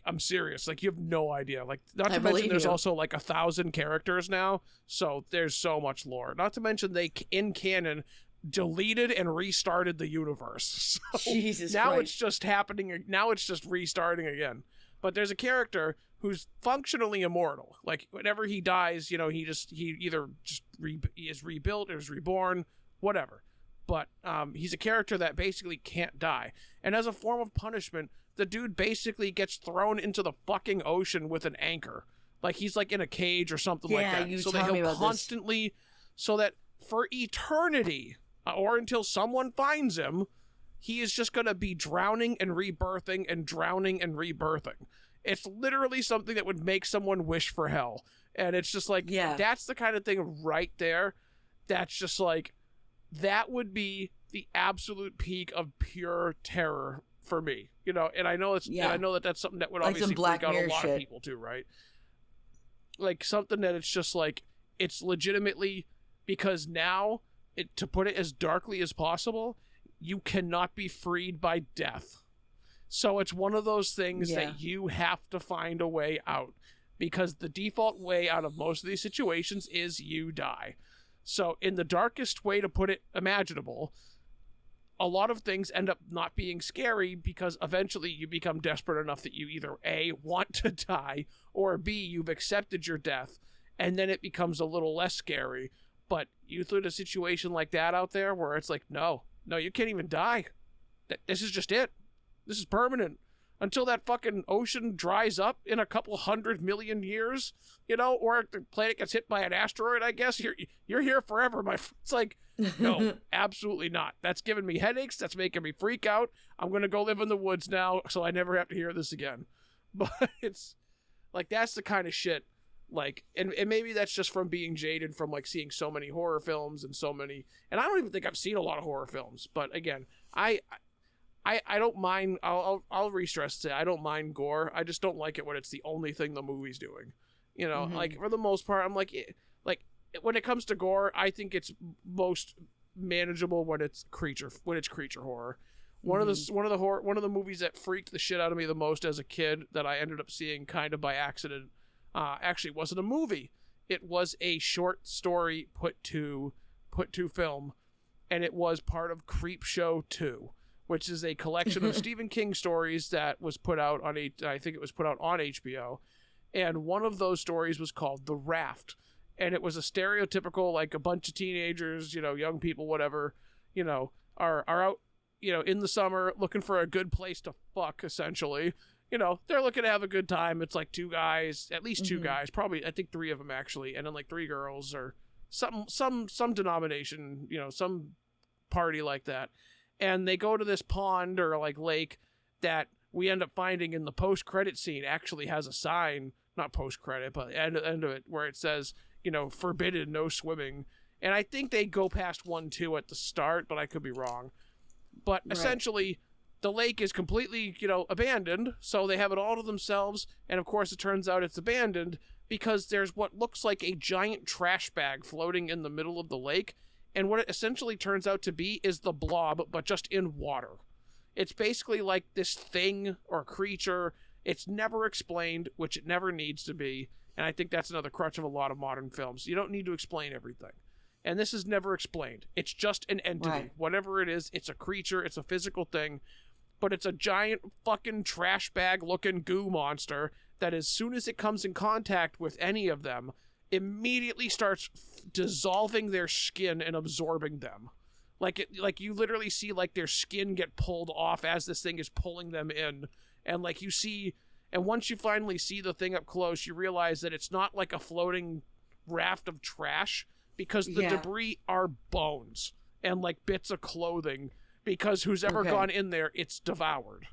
I'm serious. Like, you have no idea. Like, not to mention there's also like 1,000 characters now, so there's so much lore. Not to mention they in canon deleted and restarted the universe. So Jesus now Christ. It's just happening. Now it's just restarting again. But there's a character who's functionally immortal. Like, whenever he dies, you know, he either is rebuilt or is reborn, whatever. But he's a character that basically can't die. And as a form of punishment, the dude basically gets thrown into the fucking ocean with an anchor. Like, he's like in a cage or something like that. So that he'll constantly, so that for eternity, or until someone finds him, he is just going to be drowning and rebirthing and drowning and rebirthing. It's literally something that would make someone wish for hell. And it's just like, that's the kind of thing right there. That's just like, that would be the absolute peak of pure terror for me, you know. And I know and I know that that's something that would obviously freak out a lot of people too, right? Like, something that it's just like, it's legitimately, because now, to put it as darkly as possible, you cannot be freed by death. So it's one of those things that you have to find a way out, because the default way out of most of these situations is you die. So in the darkest way to put it imaginable, a lot of things end up not being scary, because eventually you become desperate enough that you either A, want to die, or B, you've accepted your death, and then it becomes a little less scary. But you threw a situation like that out there where it's like, no, you can't even die. This is just it. This is permanent. Until that fucking ocean dries up in a couple 100 million years, or the planet gets hit by an asteroid, I guess, you're here forever. It's like, no, absolutely not. That's giving me headaches. That's making me freak out. I'm going to go live in the woods now so I never have to hear this again. But it's like, that's the kind of shit, like, and maybe that's just from being jaded from, like, seeing so many horror films and I don't even think I've seen a lot of horror films, but again, I don't mind. I'll re-stress it. I don't mind gore. I just don't like it when it's the only thing the movie's doing. Like, for the most part, I'm like when it comes to gore, I think it's most manageable when it's creature horror. One of the movies that freaked the shit out of me the most as a kid that I ended up seeing kind of by accident, actually wasn't a movie. It was a short story put to film, and it was part of Creepshow 2. Which is a collection of Stephen King stories that was put out on I think it was put out on HBO. And one of those stories was called The Raft. And it was a stereotypical, like, a bunch of teenagers, young people, whatever, are out, in the summer looking for a good place to fuck, essentially. They're looking to have a good time. It's like two guys, at least two guys, probably, I think 3 of them actually, and then like 3 girls or some denomination, some party like that. And they go to this pond or like lake that we end up finding in the post-credit scene actually has a sign, not post-credit, but end of it, where it says, forbidden, no swimming. And I think they go past 1-2 at the start, but I could be wrong. But essentially, the lake is completely, abandoned, so they have it all to themselves. And of course, it turns out it's abandoned because there's what looks like a giant trash bag floating in the middle of the lake. And what it essentially turns out to be is the Blob, but just in water. It's basically like this thing or creature. It's never explained, which it never needs to be. And I think that's another crutch of a lot of modern films. You don't need to explain everything. And this is never explained. It's just an entity. Right. Whatever it is, it's a creature. It's a physical thing. But it's a giant fucking trash bag looking goo monster that as soon as it comes in contact with any of them, immediately starts dissolving their skin and absorbing them. Like you literally see like their skin get pulled off as this thing is pulling them in. And like you see, and once you finally see the thing up close, you realize that it's not like a floating raft of trash, because the debris are bones and like bits of clothing, because who's ever gone in there, it's devoured.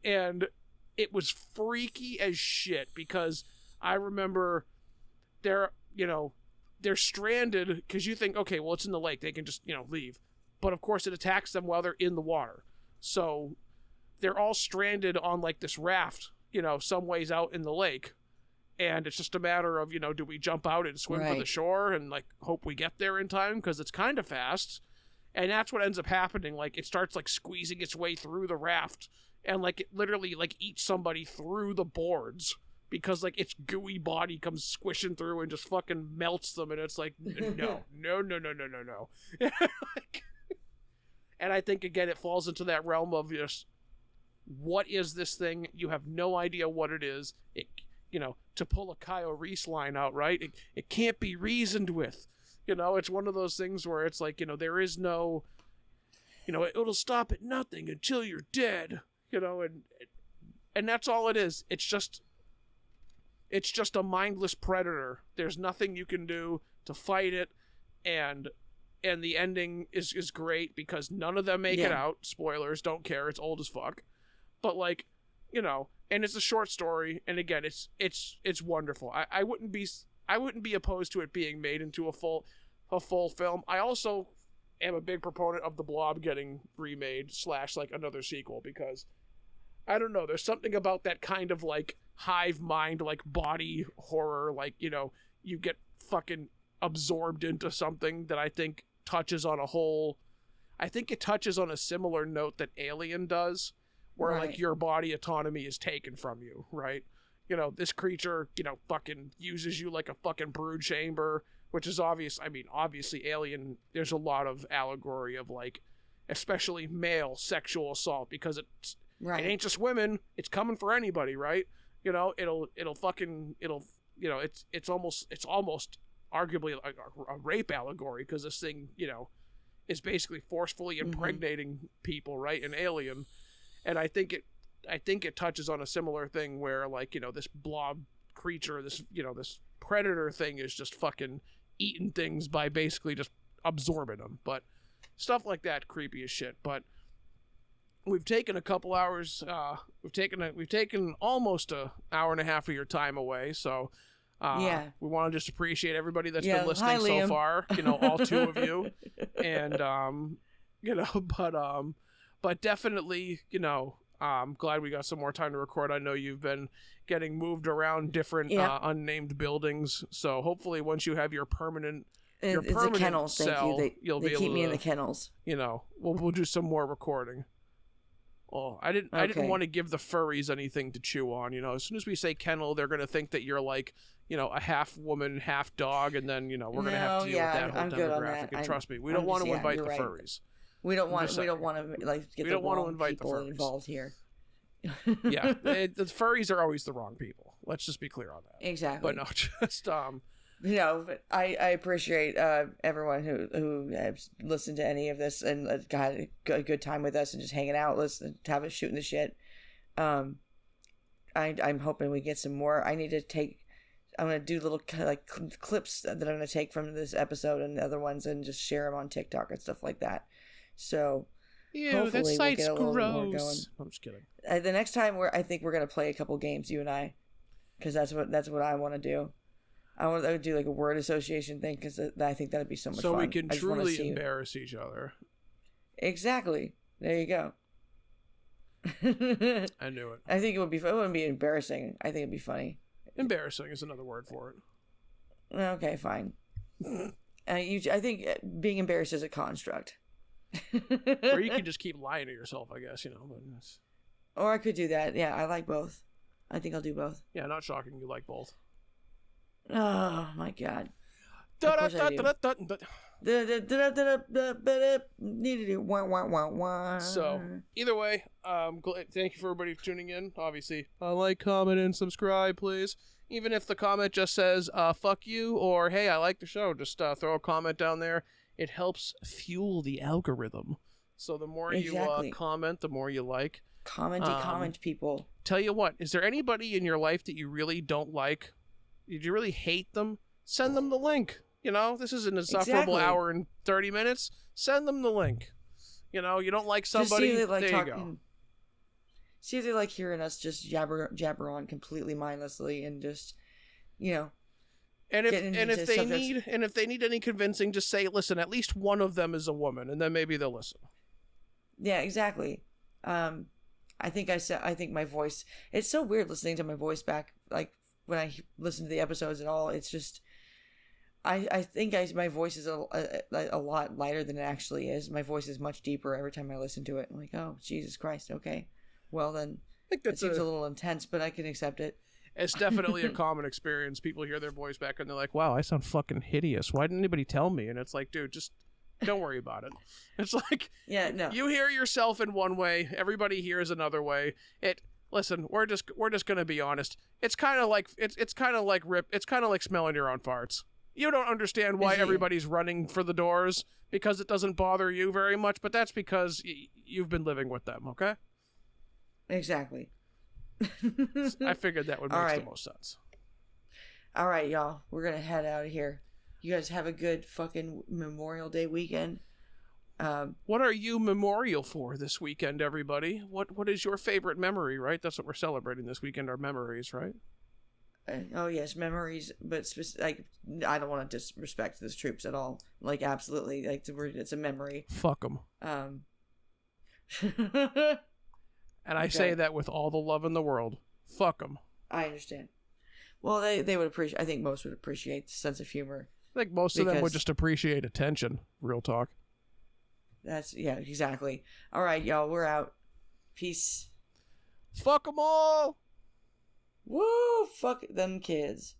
And it was freaky as shit, because I remember they're stranded, because you think, okay, well, it's in the lake, they can just, leave. But of course it attacks them while they're in the water. So they're all stranded on like this raft, some ways out in the lake. And it's just a matter of, do we jump out and swim for the shore and like hope we get there in time, because it's kind of fast. And that's what ends up happening. Like, it starts like squeezing its way through the raft, and like it literally like eats somebody through the boards, because like its gooey body comes squishing through and just fucking melts them. And it's like, no. And I think, again, it falls into that realm of just, what is this thing? You have no idea what it is. It, to pull a Kyle Reese line out, right? It can't be reasoned with. It's one of those things where it's like, there is no, it'll stop at nothing until you're dead, and that's all it is. It's just a mindless predator. There's nothing you can do to fight it, and the ending is great, because none of them make it out. Spoilers, don't care. It's old as fuck. But like, and it's a short story, and again, it's wonderful. I wouldn't be opposed to it being made into a full film. I also am a big proponent of The Blob getting remade / like another sequel, because I don't know, there's something about that kind of like hive mind, like body horror, like, you get fucking absorbed into something that I think touches on a similar note that Alien does, where like your body autonomy is taken from you, right? This creature, fucking uses you like a fucking brood chamber, which is obvious. I mean, obviously Alien, there's a lot of allegory of like, especially male sexual assault, because it ain't just women, it's coming for anybody, right? It'll it's almost arguably like a rape allegory, because this thing, is basically forcefully impregnating people, right? An alien. And I think it touches on a similar thing where, like, this blob creature, this predator thing is just fucking eating things by basically just absorbing them. But stuff like that, creepy as shit. But we've taken a couple hours. We've taken almost an hour and a half of your time away. So we want to just appreciate everybody that's been listening so far. All two of you, and but definitely, I'm glad we got some more time to record. I know you've been getting moved around different unnamed buildings, so hopefully once you have your permanent a kennel, cell, you'll be able to keep me in the kennels. We'll do some more recording. Oh, I didn't want to give the furries anything to chew on. As soon as we say kennel, they're gonna think that you're like, a half woman, half dog, and then we're gonna have to deal with that whole demographic. And trust me, we don't want to invite the furries. We don't want to like get the wrong people involved here. Yeah, the furries are always the wrong people. Let's just be clear on that. Exactly. But no, just but I appreciate everyone who has listened to any of this and got a good time with us and just hanging out, have us shooting the shit. I'm hoping we get some more. I'm gonna do little like clips that I'm gonna take from this episode and the other ones and just share them on TikTok and stuff like that. So hopefully we'll get a little more going. I'm just kidding. The next time I think we're gonna play a couple games, you and I, because that's what I want to do. I want to do like a word association thing, because I think that'd be so much fun. So we can truly embarrass each other. Exactly. There you go. I knew it. I think it would be. It wouldn't be embarrassing. I think it'd be funny. Embarrassing is another word for it. Okay, fine. I think being embarrassed is a construct. Or you can just keep lying to yourself, I guess, Or I could do that. Yeah, I like both. I think I'll do both. Yeah, not shocking. You like both. Oh my god. So either way, thank you for everybody for tuning in. Obviously, like, comment, and subscribe, please. Even if the comment just says fuck you, or hey, I like the show, just throw a comment down there. It helps fuel the algorithm. So the more you comment, the more you like. Comment, people. Tell you what, is there anybody in your life that you really don't like? Did you really hate them? Send them the link. This is an insufferable hour and 30 minutes. Send them the link. You don't like somebody, there you go. See if they like hearing us just jabber on completely mindlessly and just, And if they need any convincing, just say, listen, at least one of them is a woman, and then maybe they'll listen. Yeah, exactly. I think my voice, it's so weird listening to my voice back, like when I listen to the episodes and all. It's just, I think my voice is a lot lighter than it actually is. My voice is much deeper every time I listen to it. I'm like, oh, Jesus Christ, okay. Well, then, I think that seems a little intense, but I can accept it. It's definitely a common experience. People hear their voice back and they're like, wow, I sound fucking hideous. Why didn't anybody tell me? And it's like, dude, just don't worry about it. It's like, yeah, no. You hear yourself in one way, everybody hears another way. Listen, we're just gonna be honest. It's kind of like smelling your own farts. You don't understand why everybody's running for the doors, because it doesn't bother you very much, but that's because you've been living with them, okay? Exactly. I figured that would make the most sense. All right, y'all. We're going to head out of here. You guys have a good fucking Memorial Day weekend. What are you memorial for this weekend, everybody? What is your favorite memory, right? That's what we're celebrating this weekend, our memories, right? Oh, yes, memories. But I don't want to disrespect the troops at all. Like, absolutely. Like, it's a memory. Fuck them. And I say that with all the love in the world. Fuck them. I understand. Well, they would appreciate. I think most would appreciate the sense of humor. I think most of them would just appreciate attention. Real talk. Yeah, exactly. All right, y'all. We're out. Peace. Fuck them all. Woo! Fuck them kids.